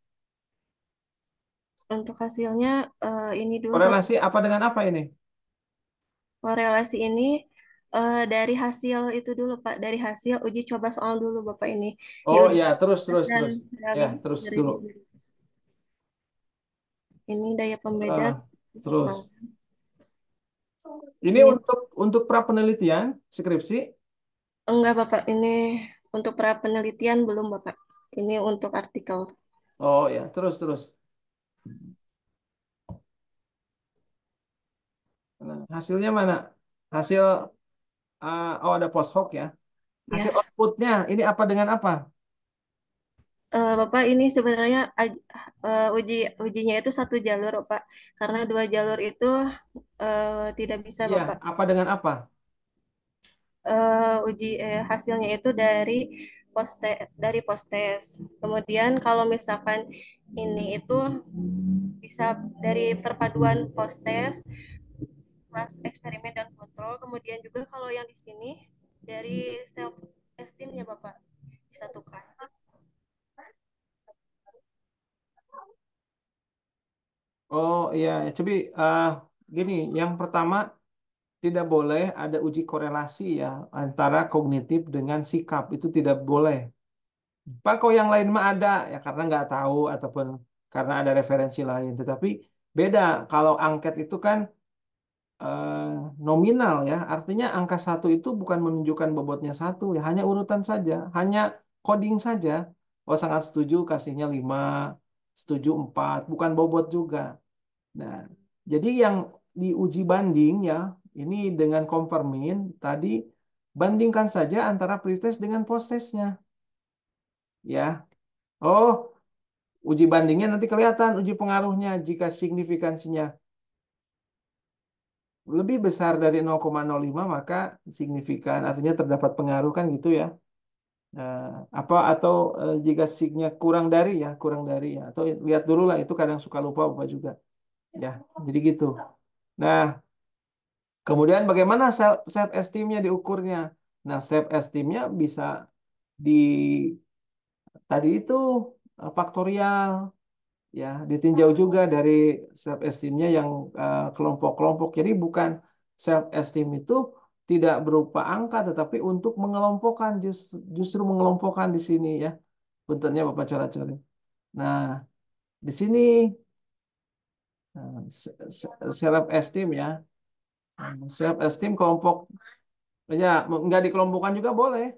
D: untuk hasilnya ini dulu Bapak.
A: Korelasi apa dengan apa ini?
D: Korelasi ini dari hasil itu dulu Pak, dari hasil uji coba soal dulu Bapak ini.
A: Oh
D: Diuji
A: ya, terus.
D: dan
A: Ya,
D: dari
A: terus
D: dari
A: dulu.
D: ini daya pembeda
A: Ah, terus. Ini
D: ini
A: untuk pra penelitian skripsi.
D: enggak Bapak, ini untuk pra penelitian belum Bapak. Ini untuk artikel.
A: Oh ya, terus. Nah, hasilnya mana? Hasil oh ada post hoc ya. Hasil
D: Ya,
A: outputnya ini apa dengan apa?
D: Bapak ini sebenarnya ujinya itu satu jalur Pak, karena dua jalur itu tidak bisa
A: Iya,
D: Bapak.
A: apa dengan apa?
D: Hasilnya itu dari postes. Kemudian kalau misalkan ini itu bisa dari perpaduan postes, kelas eksperimen dan kontrol. Kemudian juga kalau yang di sini dari self esteemnya Bapak disatukan.
A: Oh iya, coba gini, yang pertama tidak boleh ada uji korelasi ya antara kognitif dengan sikap itu tidak boleh. Pak, kok yang lain mah ada ya karena nggak tahu ataupun karena ada referensi lain. Tetapi beda kalau angket itu kan eh, nominal ya, artinya angka satu itu bukan menunjukkan bobotnya satu ya, hanya urutan saja, hanya coding saja. Oh sangat setuju kasihnya 5, setuju 4, bukan bobot juga. Nah, jadi yang diuji banding ya, ini dengan konfirmin tadi bandingkan saja antara pretest dengan posttestnya ya. Oh, uji bandingnya nanti kelihatan uji pengaruhnya jika signifikansinya lebih besar dari 0,05 maka signifikan artinya terdapat pengaruh kan gitu ya. Nah, apa atau jika signya kurang dari ya atau lihat dulu lah itu kadang suka lupa Bapak juga ya. Jadi gitu. Nah, kemudian bagaimana self esteemnya diukurnya? Nah, self esteemnya bisa di tadi itu faktorial ya, ditinjau juga dari self esteemnya yang kelompok-kelompok. Jadi bukan self esteem itu tidak berupa angka, tetapi untuk mengelompokkan justru mengelompokkan di sini ya. Bentuknya Bapak coret-coret. Nah, di sini self esteem ya. Self esteem kelompok ya nggak dikelompokkan juga boleh.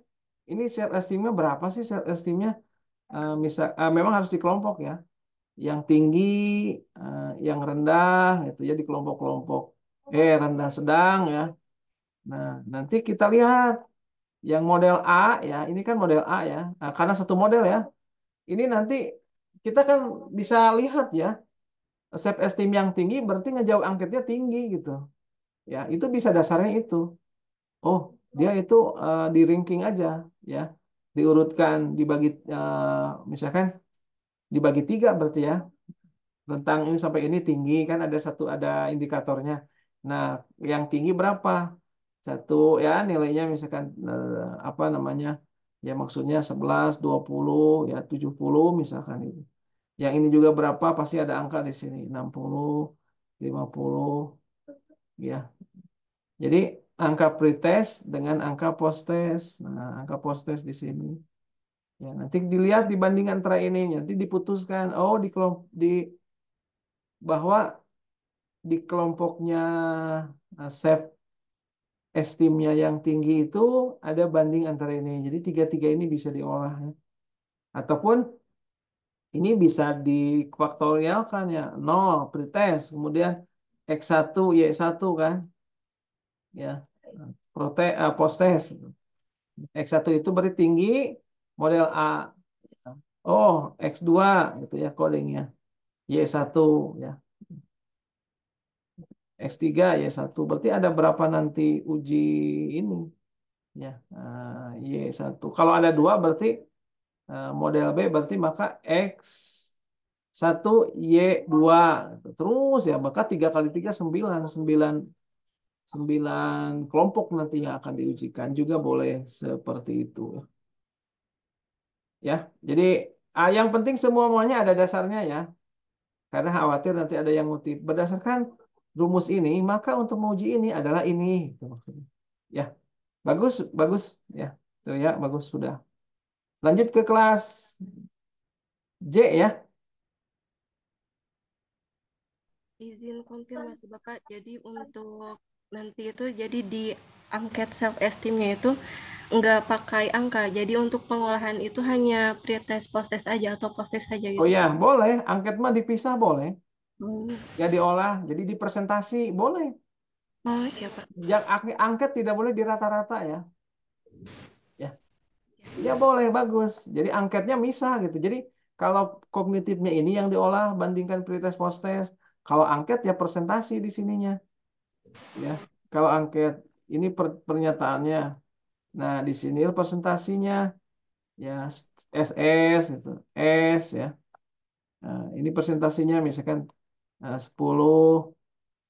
A: Ini self esteemnya berapa sih self esteemnya? Memang harus dikelompok ya. Yang tinggi, yang rendah, itu ya di kelompok-kelompok. Rendah sedang ya. Nah, nanti kita lihat yang model A ya, ini kan model A ya. Nah, karena satu model ya. Ini nanti kita kan bisa lihat ya, self esteem yang tinggi berarti ngejawab angketnya tinggi gitu. Ya, itu bisa dasarnya itu. Oh, dia itu di ranking aja ya. Diurutkan dibagi misalkan dibagi 3 berarti ya. Rentang ini sampai ini tinggi kan ada indikatornya. Nah, yang tinggi berapa? Satu ya nilainya misalkan apa namanya? Ya maksudnya 11, 20, ya 70 misalkan itu. Yang ini juga berapa? Pasti ada angka di sini 60, 50 ya. Jadi angka pretest dengan angka posttest. Nah, angka posttest di sini. Ya, nanti dilihat dibanding antara ini, nanti diputuskan oh di bahwa di kelompoknya self esteemnya yang tinggi itu ada banding antara ini. Jadi tiga-tiga ini bisa diolah ya. Ataupun ini bisa difaktorialkan ya. Nol pretest, kemudian X1 Y1 kan ya. Posttest. X1 itu berarti tinggi model A. Oh, X2 gitu ya codingnya. Y1 ya. X3 Y1. Berarti ada berapa nanti uji ini ya. Y1. Kalau ada dua berarti model B berarti maka X1 Y2 gitu. Terus ya maka 3 kali 3 9 9 9 kelompok nanti yang akan diujikan juga boleh seperti itu ya. Jadi yang penting semuanya ada dasarnya ya. Karena khawatir nanti ada yang ngutip berdasarkan rumus ini, maka untuk menguji ini adalah ini gitu maksudnya. Ya, bagus, bagus ya. Tuh ya, bagus sudah. Lanjut ke kelas J ya.
D: Izin konfirmasi Bapak, jadi untuk nanti itu jadi di angket self esteemnya itu nggak pakai angka. Jadi untuk pengolahan itu hanya pretest post test aja atau post test aja
A: Oh
D: gitu.
A: ya, boleh. Angket mah dipisah boleh.
D: Oh,
A: Ya diolah, jadi dipresentasi boleh.
D: oh iya Pak.
A: Yang angket tidak boleh di rata-rata ya. Ya, ya boleh bagus. Jadi angketnya misah gitu. Jadi kalau kognitifnya ini yang diolah bandingkan pretest post test. Kalau angket ya presentasi di sininya. Ya, kalau angket ini pernyataannya. Nah, di sini presentasinya ya SS gitu. S ya. Nah, ini presentasinya misalkan 10,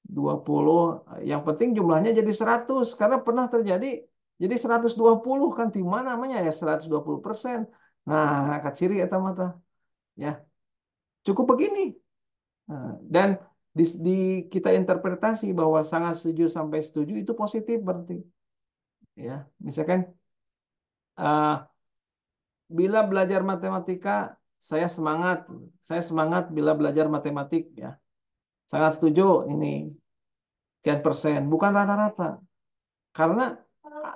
A: 20. Yang penting jumlahnya jadi 100 karena pernah terjadi jadi 120 kan di mana namanya ya 120%. Nah, kaciri eta mata ya. Cukup begini. Nah, dan kita interpretasi bahwa sangat setuju sampai setuju itu positif berarti ya. Misalkan bila belajar matematika, saya semangat. Saya semangat bila belajar matematik ya. Sangat setuju ini sekian persen, bukan rata-rata. Karena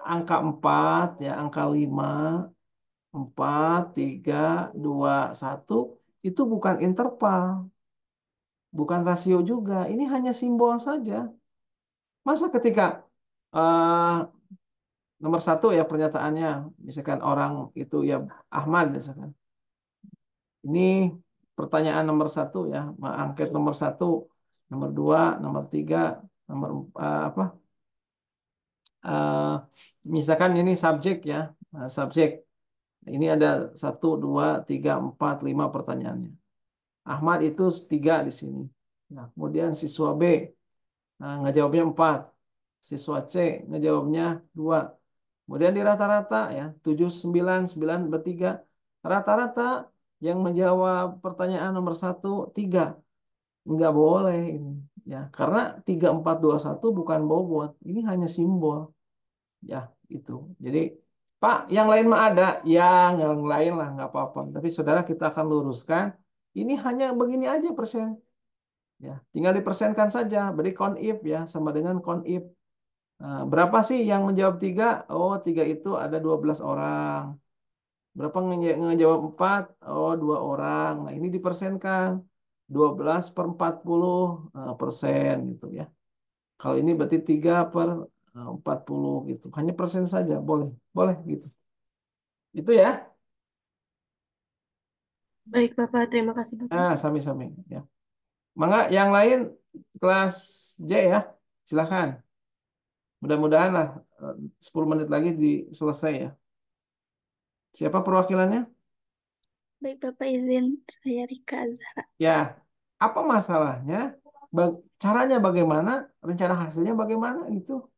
A: angka 4 ya, angka 5, 4, 3, 2, 1 itu bukan interval, bukan rasio juga. Ini hanya simbol saja. Masa ketika eh, nomor satu ya pernyataannya, misalkan orang itu ya Ahmad misalkan. Ini pertanyaan nomor satu ya, angket nomor satu, nomor dua, nomor tiga, nomor apa? eh, Misalkan ini subjek ya, subjek. Ini ada satu, dua, tiga, empat, lima pertanyaannya. Ahmad itu tiga di sini. Nah, kemudian siswa B ngejawabnya empat, siswa C ngejawabnya dua. Kemudian di rata-rata ya 7, 9, 9 bertiga. Rata-rata yang menjawab pertanyaan nomor satu tiga. Nggak boleh ini ya karena 3421 bukan bobot, ini hanya simbol ya itu. Jadi Pak yang lain mah ada yang lain lah nggak apa-apa, tapi saudara kita akan luruskan ini hanya begini aja persen ya, tinggal dipersenkan saja, beri count if ya sama dengan count if. Nah, berapa sih yang menjawab tiga? Oh, tiga itu ada 12 orang. Berapa ngejawab 4? Oh, 2 orang. Nah, ini dipersenkan. 12/40 persen gitu ya. Kalau ini berarti 3/40 gitu. Hanya persen saja, boleh. Boleh gitu. Itu ya.
D: Baik Bapak, terima kasih Bapak.
A: Sami-sami ya. Mangga yang lain kelas J ya. Silakan. Mudah-mudahan lah 10 menit lagi selesai ya. Siapa perwakilannya?
E: Baik, Bapak izin saya Rika Azhar.
A: Ya, apa masalahnya? Caranya bagaimana? Rencana hasilnya bagaimana? Itu.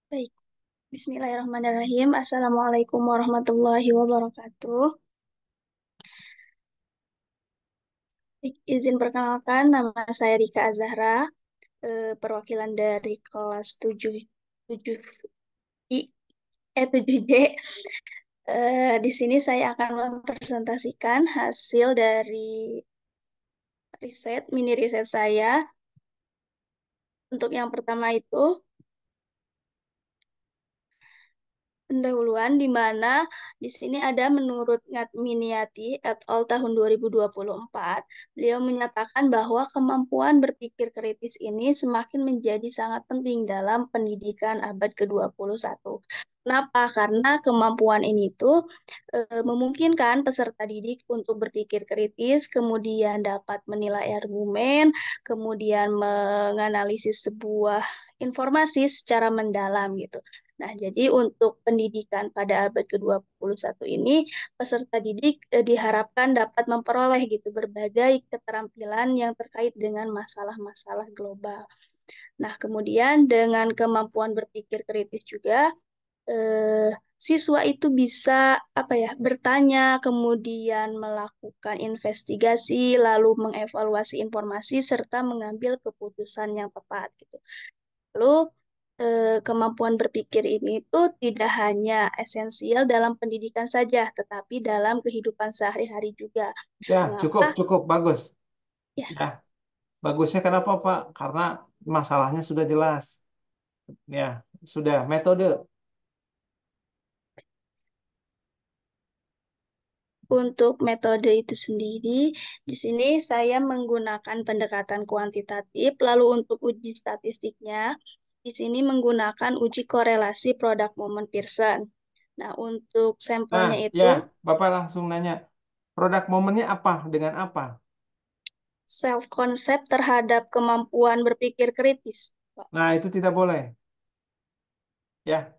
E: Baik, Bismillahirrahmanirrahim. Assalamualaikum warahmatullahi wabarakatuh. Izin perkenalkan, nama saya Rika Azahra. perwakilan dari kelas 7 7 I 7D. Di sini saya akan mempresentasikan hasil dari mini riset saya. Untuk yang pertama itu pendahuluan di mana di sini ada menurut Ngatminiati et al. Tahun 2024, beliau menyatakan bahwa kemampuan berpikir kritis ini semakin menjadi sangat penting dalam pendidikan abad ke-21. Kenapa? Karena kemampuan ini tuh memungkinkan peserta didik untuk berpikir kritis, kemudian dapat menilai argumen, kemudian menganalisis sebuah informasi secara mendalam gitu. Nah, jadi untuk pendidikan pada abad ke-21 ini, peserta didik diharapkan dapat memperoleh gitu berbagai keterampilan yang terkait dengan masalah-masalah global. Nah, kemudian dengan kemampuan berpikir kritis juga, eh, siswa itu bisa apa ya, bertanya, kemudian melakukan investigasi, lalu mengevaluasi informasi serta mengambil keputusan yang tepat gitu. Lalu kemampuan berpikir ini tuh tidak hanya esensial dalam pendidikan saja, tetapi dalam kehidupan sehari-hari juga.
A: Ya, cukup,
E: Mengapa?
A: cukup, bagus.
E: Ya,
A: Ya, bagusnya kenapa, Pak? Karena masalahnya sudah jelas. Ya, sudah metode.
E: untuk metode itu sendiri, di sini saya menggunakan pendekatan kuantitatif, lalu untuk uji statistiknya, di sini menggunakan uji korelasi product moment Pearson. Nah, untuk
A: Nah,
E: sampelnya
A: ya,
E: itu
A: Bapak langsung nanya, produk momennya apa? Dengan apa?
E: self-concept terhadap kemampuan berpikir kritis, Pak.
A: Nah, itu tidak boleh. Ya,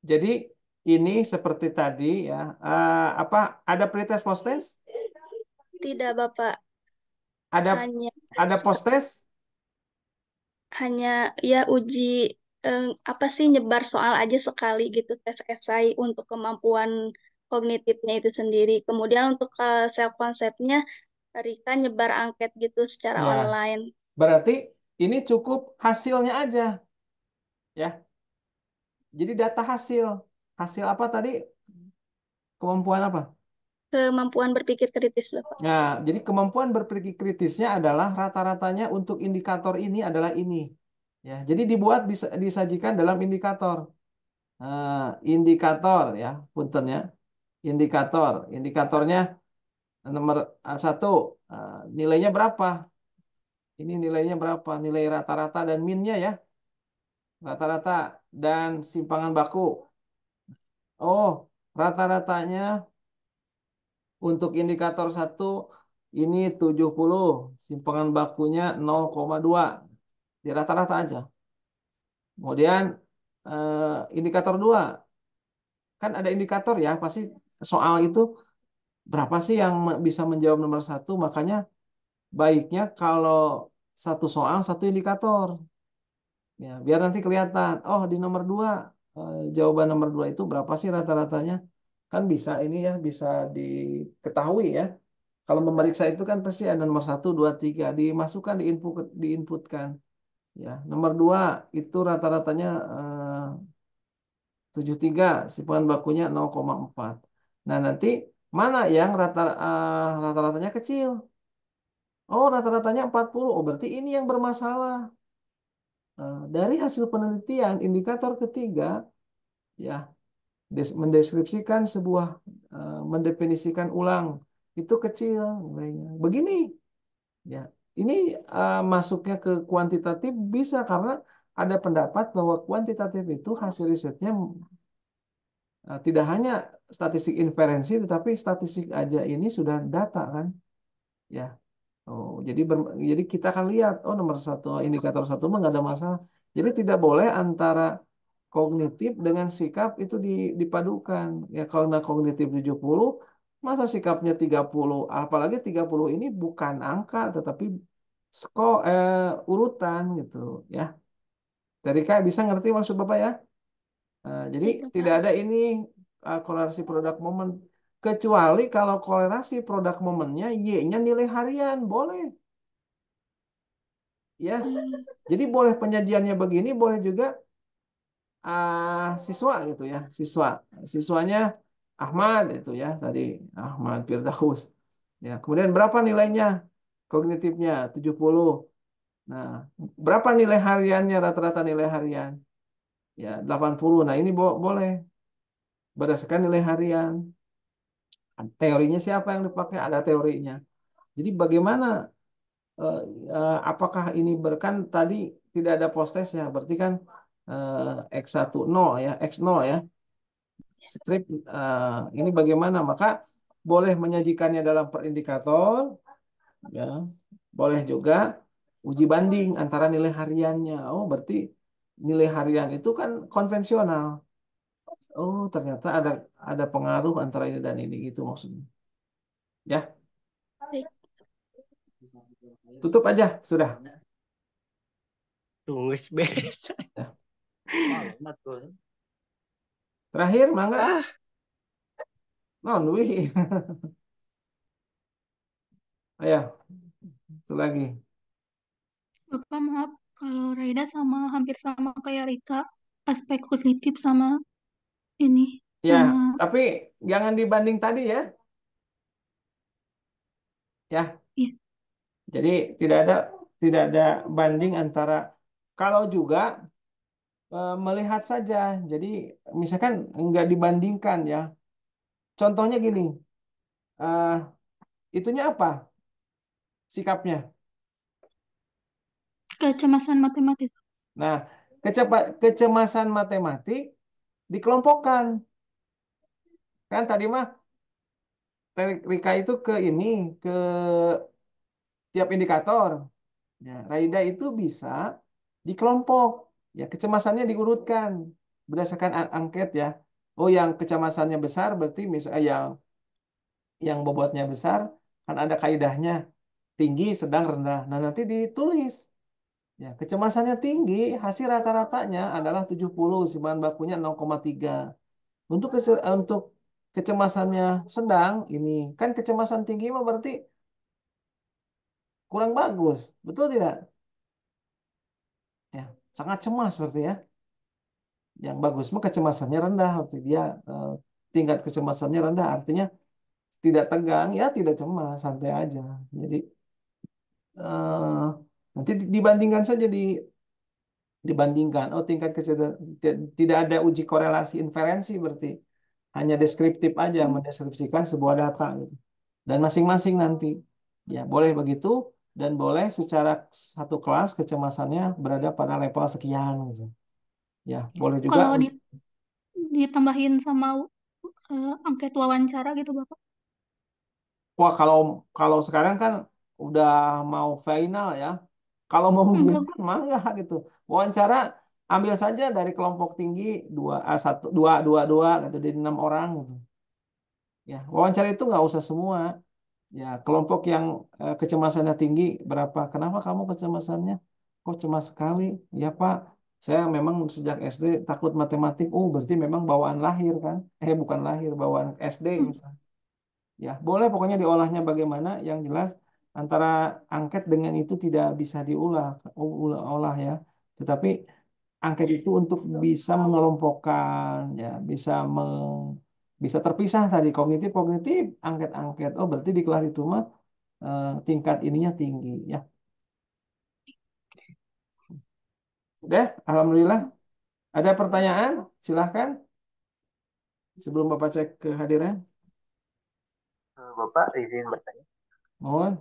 A: jadi ini seperti tadi ya, apa ada pretest post test?
E: Tidak, Bapak.
A: Ada
E: Hanya
A: ada post test?
E: hanya ya uji apa sih, nyebar soal aja sekali gitu, tes esai untuk kemampuan kognitifnya itu sendiri. Kemudian untuk self konsepnya Rika nyebar angket gitu secara
A: Ya,
E: online.
A: berarti ini cukup hasilnya aja, ya. Jadi data hasil, hasil apa tadi? Kemampuan apa?
E: Kemampuan berpikir kritis, Bapak.
A: Nah, jadi kemampuan berpikir kritisnya adalah rata-ratanya untuk indikator ini adalah ini. Ya, jadi dibuat disajikan dalam indikator. Nah, indikator ya, punten ya. Indikatornya nomor satu, nilainya berapa? Ini nilainya berapa? Nilai rata-rata dan minnya ya, rata-rata dan simpangan baku. Oh, rata-ratanya untuk indikator satu ini 70, simpangan bakunya 0,2. Di rata-rata aja. Kemudian indikator 2, kan ada indikator ya, pasti soal itu berapa sih yang bisa menjawab nomor satu, makanya baiknya kalau satu soal satu indikator. Ya, biar nanti kelihatan, oh di nomor 2, jawaban nomor 2 itu berapa sih rata-ratanya. Kan bisa ini ya, bisa diketahui ya. Kalau memeriksa itu kan pasti ada nomor satu, 2, 3. Dimasukkan, diinputkan. Ya, nomor 2 itu rata-ratanya 73, simpangan bakunya 0,4. Nah, nanti mana yang rata-ratanya kecil? Oh, rata-ratanya 40. Oh, berarti ini yang bermasalah. Dari hasil penelitian, indikator ketiga, ya, mendeskripsikan sebuah, mendefinisikan ulang, itu kecil nilainya. Begini, ya, ini masuknya ke kuantitatif bisa karena ada pendapat bahwa kuantitatif itu hasil risetnya tidak hanya statistik inferensi, tetapi statistik aja ini sudah data kan, ya. Oh, jadi kita akan lihat, oh nomor satu indikator satu mah nggak ada masalah. Jadi tidak boleh antara kognitif dengan sikap itu dipadukan. Ya kalau nggak kognitif 70, masa sikapnya 30, apalagi 30 ini bukan angka tetapi urutan gitu ya. Dari kayak bisa ngerti maksud Bapak ya? Jadi
E: Ya, Bapak.
A: tidak ada ini korelasi produk momen, kecuali kalau korelasi produk momennya Y-nya nilai harian boleh. Ya. Jadi boleh penyajiannya begini, boleh juga siswa gitu ya, siswanya Ahmad itu ya tadi Ahmad Firdaus. Ya, kemudian berapa nilainya? Kognitifnya 70. Nah, berapa nilai hariannya rata-rata nilai harian? Ya, 80. Nah, ini boleh berdasarkan nilai harian. Teorinya siapa yang dipakai? Ada teorinya. Jadi bagaimana eh, apakah ini berkan tadi tidak ada post-testnya, berarti kan X1 nol ya, X nol ya. Strip ini bagaimana? Maka boleh menyajikannya dalam perindikator, ya. Boleh juga uji banding antara nilai hariannya. Oh, berarti nilai harian itu kan konvensional. Oh, ternyata ada pengaruh antara ini dan ini gitu maksudnya. Ya,
E: Baik.
A: tutup aja sudah.
F: Tunggu beres.
A: Ya. Terakhir, mangga.
F: Ah,
A: Non, Wi. Ayo, itu lagi.
G: Bapak maaf, kalau Raida sama hampir sama kayak Rika, aspek kognitif sama ini,
A: Ya,
G: sama
A: tapi jangan dibanding tadi ya. Ya,
G: ya,
A: jadi tidak ada banding antara kalau juga melihat saja. Jadi misalkan nggak dibandingkan ya. Contohnya gini, eh, itunya apa sikapnya?
G: kecemasan matematis.
A: Nah, kecemasan matematik dikelompokkan. Kan tadi mah Rika itu ke ini ke tiap indikator. Ya, Raida itu bisa di kelompok. Ya, kecemasannya diurutkan berdasarkan angket ya. Oh, yang kecemasannya besar berarti misalnya yang bobotnya besar kan ada kaidahnya tinggi, sedang, rendah. Nah, nanti ditulis. Ya, kecemasannya tinggi, hasil rata-ratanya adalah 70, si bahan bakunya 0,3. Untuk kecemasannya sedang ini kan kecemasan tinggi mah berarti kurang bagus. Betul tidak? Ya, sangat cemas berarti ya. Yang bagus mah kecemasannya rendah, arti dia eh, tingkat kecemasannya rendah, artinya tidak tegang, ya tidak cemas, santai aja. Jadi nanti dibandingkan saja dibandingkan. Oh, tingkat kecerdasan tidak ada uji korelasi inferensi berarti hanya deskriptif aja mendeskripsikan sebuah data gitu. Dan masing-masing nanti ya boleh begitu dan boleh secara satu kelas kecemasannya berada pada level sekian gitu. Ya, boleh juga.
G: Kalau ditambahin sama angket wawancara gitu Bapak.
A: Wah, kalau kalau sekarang kan udah mau final ya. Kalau
G: Enggak,
A: memungkinkan mangga gitu. Wawancara ambil saja dari kelompok tinggi satu dua gitu dari 6 orang gitu. Ya, wawancara itu nggak usah semua. Ya, kelompok yang kecemasannya tinggi berapa? Kenapa kamu kecemasannya? Kok cemas sekali? Ya Pak, saya memang sejak SD takut matematik. Oh, berarti memang bawaan lahir kan? Bukan lahir, bawaan SD misalnya. Ya, boleh pokoknya diolahnya bagaimana yang jelas antara angket dengan itu tidak bisa olah ya. Tetapi angket itu untuk bisa mengelompokkan ya, bisa terpisah tadi kognitif kognitif angket-angket. Oh, berarti di kelas itu mah tingkat ininya tinggi ya. Udah, alhamdulillah. Ada pertanyaan? Silahkan sebelum Bapak cek kehadiran.
F: Bapak izin bertanya.
A: Mohon.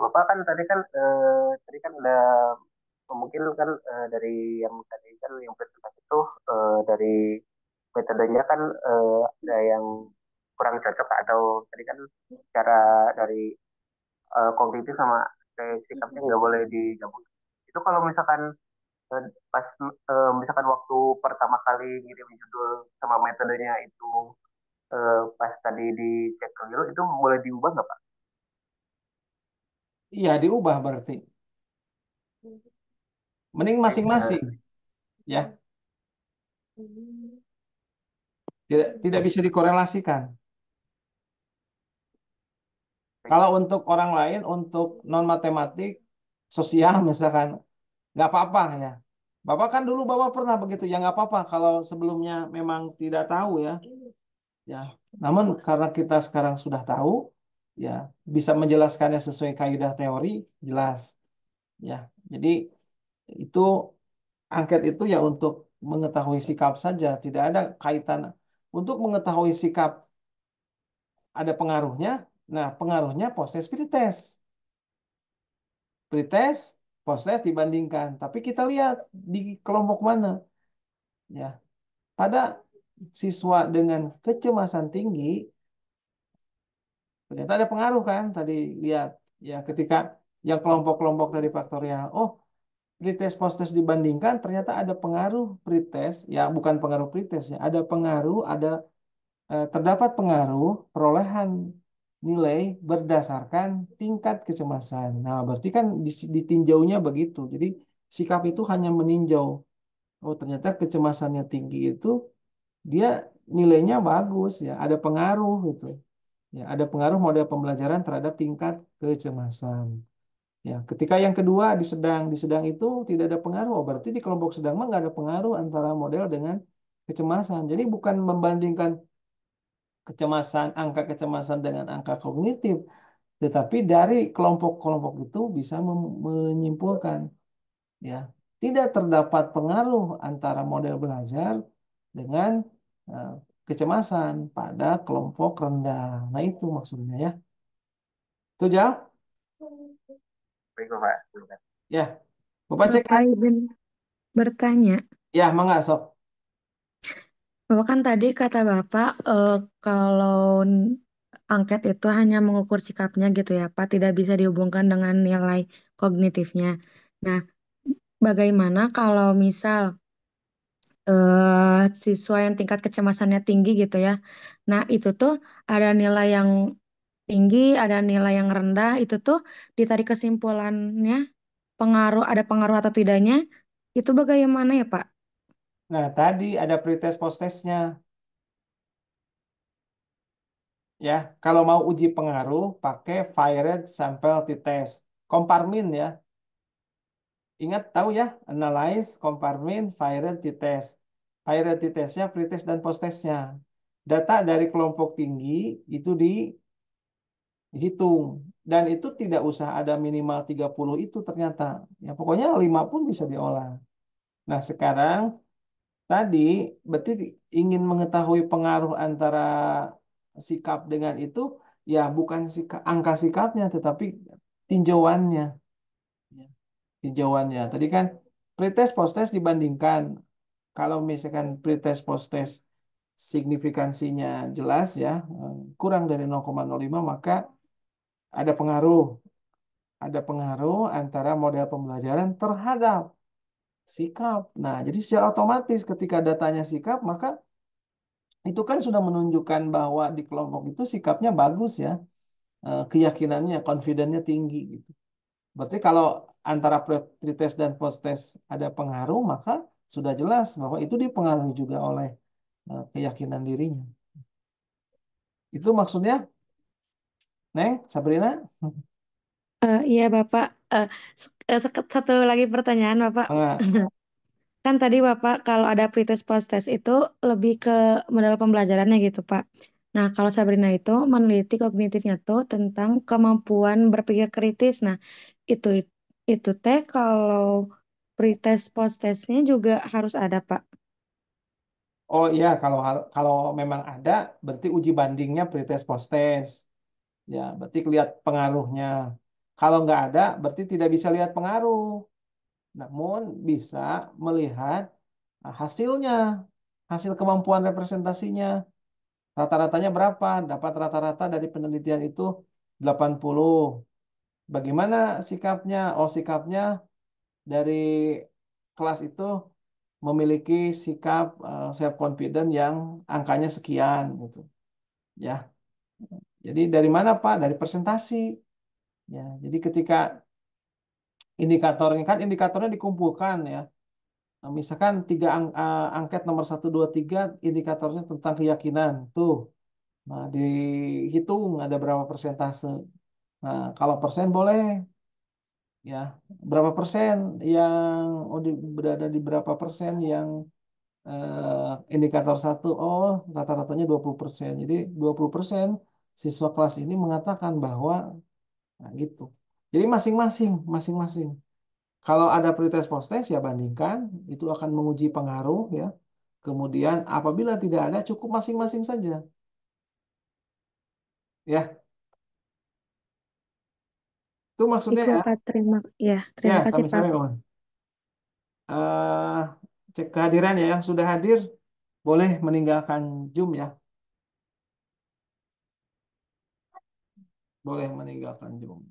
F: Bapak kan tadi kan udah mungkin kan dari yang tadi kan yang presentasi itu dari metodenya kan ada yang kurang cocok atau tadi kan cara dari kognitif sama sikapnya nggak boleh digabung. Itu kalau misalkan pas misalkan waktu pertama kali ngirim judul sama metodenya itu pas tadi dicek keliru itu boleh diubah nggak Pak?
A: Iya, diubah berarti. Mending
F: Baik,
A: masing-masing ya. Tidak bisa dikorelasikan. Kalau untuk orang lain, untuk non matematik, sosial misalkan, nggak apa-apa ya. Bapak kan dulu Bapak pernah begitu, ya nggak apa-apa kalau sebelumnya memang tidak tahu ya. Ya, namun karena kita sekarang sudah tahu, ya bisa menjelaskannya sesuai kaidah teori, jelas. Ya, jadi itu angket itu ya untuk mengetahui sikap saja, tidak ada kaitan untuk mengetahui sikap ada pengaruhnya. Nah, pengaruhnya proses pretest. Pretest, proses dibandingkan. Tapi kita lihat di kelompok mana. Ya, pada siswa dengan kecemasan tinggi, ternyata ada pengaruh kan. Tadi lihat, ya ketika yang kelompok-kelompok dari faktorial. Oh, pretest, posttest dibandingkan, ternyata ada pengaruh pretest. Ya, bukan pengaruh pretest ya. Ada pengaruh, terdapat pengaruh perolehan nilai berdasarkan tingkat kecemasan. Nah, berarti kan ditinjaunya begitu. Jadi sikap itu hanya meninjau. Oh, ternyata kecemasannya tinggi itu dia nilainya bagus ya, ada pengaruh gitu. Ya, ada pengaruh model pembelajaran terhadap tingkat kecemasan. Ya, ketika yang kedua di sedang itu tidak ada pengaruh. Oh, berarti di kelompok sedang mah nggak ada pengaruh antara model dengan kecemasan. Jadi bukan membandingkan angka kecemasan dengan angka kognitif, tetapi dari kelompok-kelompok itu bisa menyimpulkan, ya, tidak terdapat pengaruh antara model belajar dengan eh, kecemasan pada kelompok rendah. Nah, itu maksudnya ya. Itu jauh?
F: Baik, Bapak. Silakan.
A: Ya, Bapak cek
H: Bapak
A: kan?
H: izin bertanya.
A: Ya, mangga sok.
H: Bapak kan tadi kata Bapak kalau angket itu hanya mengukur sikapnya gitu ya, Pak, tidak bisa dihubungkan dengan nilai kognitifnya. Nah, bagaimana kalau misal siswa yang tingkat kecemasannya tinggi gitu ya. Nah, itu tuh ada nilai yang tinggi, ada nilai yang rendah, itu tuh ditarik kesimpulannya ada pengaruh atau tidaknya, itu bagaimana ya, Pak?
A: Nah, tadi ada pretest posttestnya. Ya, kalau mau uji pengaruh, pakai Fired Sample T-Test. Komparmin ya. Ingat tahu ya, analyze, komparmin, Fired T-Test. Fired T-Testnya, pretest dan posttestnya. Data dari kelompok tinggi itu dihitung. Dan itu tidak usah ada minimal 30 itu ternyata. Ya, pokoknya 5 pun bisa diolah. Nah, sekarang tadi berarti ingin mengetahui pengaruh antara sikap dengan itu, ya bukan angka sikapnya, tetapi tinjauannya. Ya, tinjauannya. Tadi kan pretest posttest dibandingkan. Kalau misalkan pretest posttest signifikansinya jelas ya, kurang dari 0,05, maka ada pengaruh. Ada pengaruh antara model pembelajaran terhadap sikap. Nah, jadi secara otomatis ketika datanya sikap, maka itu kan sudah menunjukkan bahwa di kelompok itu sikapnya bagus ya, keyakinannya, confidence-nya tinggi gitu. Berarti kalau antara pretest dan posttest ada pengaruh, maka sudah jelas bahwa itu dipengaruhi juga oleh keyakinan dirinya. Itu maksudnya, Neng, Sabrina?
H: Iya, Bapak. Satu lagi pertanyaan, Bapak.
A: Enggak.
H: Kan tadi Bapak kalau ada pretest posttest itu lebih ke model pembelajarannya gitu, Pak. Nah, kalau Sabrina itu meneliti kognitifnya tuh tentang kemampuan berpikir kritis. Nah, itu itu teh kalau pretest posttestnya juga harus ada, Pak.
A: Oh iya, kalau memang ada, berarti uji bandingnya pretest posttest. Ya, berarti lihat pengaruhnya. Kalau nggak ada, berarti tidak bisa lihat pengaruh. Namun bisa melihat hasilnya, hasil kemampuan representasinya. Rata-ratanya berapa? Dapat rata-rata dari penelitian itu 80. Bagaimana sikapnya? Oh, sikapnya dari kelas itu memiliki sikap self confident yang angkanya sekian gitu. Ya. Jadi dari mana, Pak? Dari presentasi. Ya, jadi ketika indikatornya kan indikatornya dikumpulkan ya. Nah, misalkan angket nomor 1, 2, 3 indikatornya tentang keyakinan tuh. Nah, dihitung ada berapa persentase. Nah, kalau persen boleh, ya. Berapa persen yang berada di berapa persen yang indikator satu, oh rata-ratanya 20%. Jadi 20% siswa kelas ini mengatakan bahwa, nah gitu. Jadi masing-masing. Kalau ada pretest post-test ya bandingkan, itu akan menguji pengaruh ya. Kemudian apabila tidak ada, cukup masing-masing saja. Ya, itu maksudnya
H: Itu
A: ya.
H: Bapak
A: Ya,
H: terima kasih Pak.
A: sami-sami, Om. Cek kehadiran ya, yang sudah hadir boleh meninggalkan Zoom ya. Boleh meninggalkan Zoom.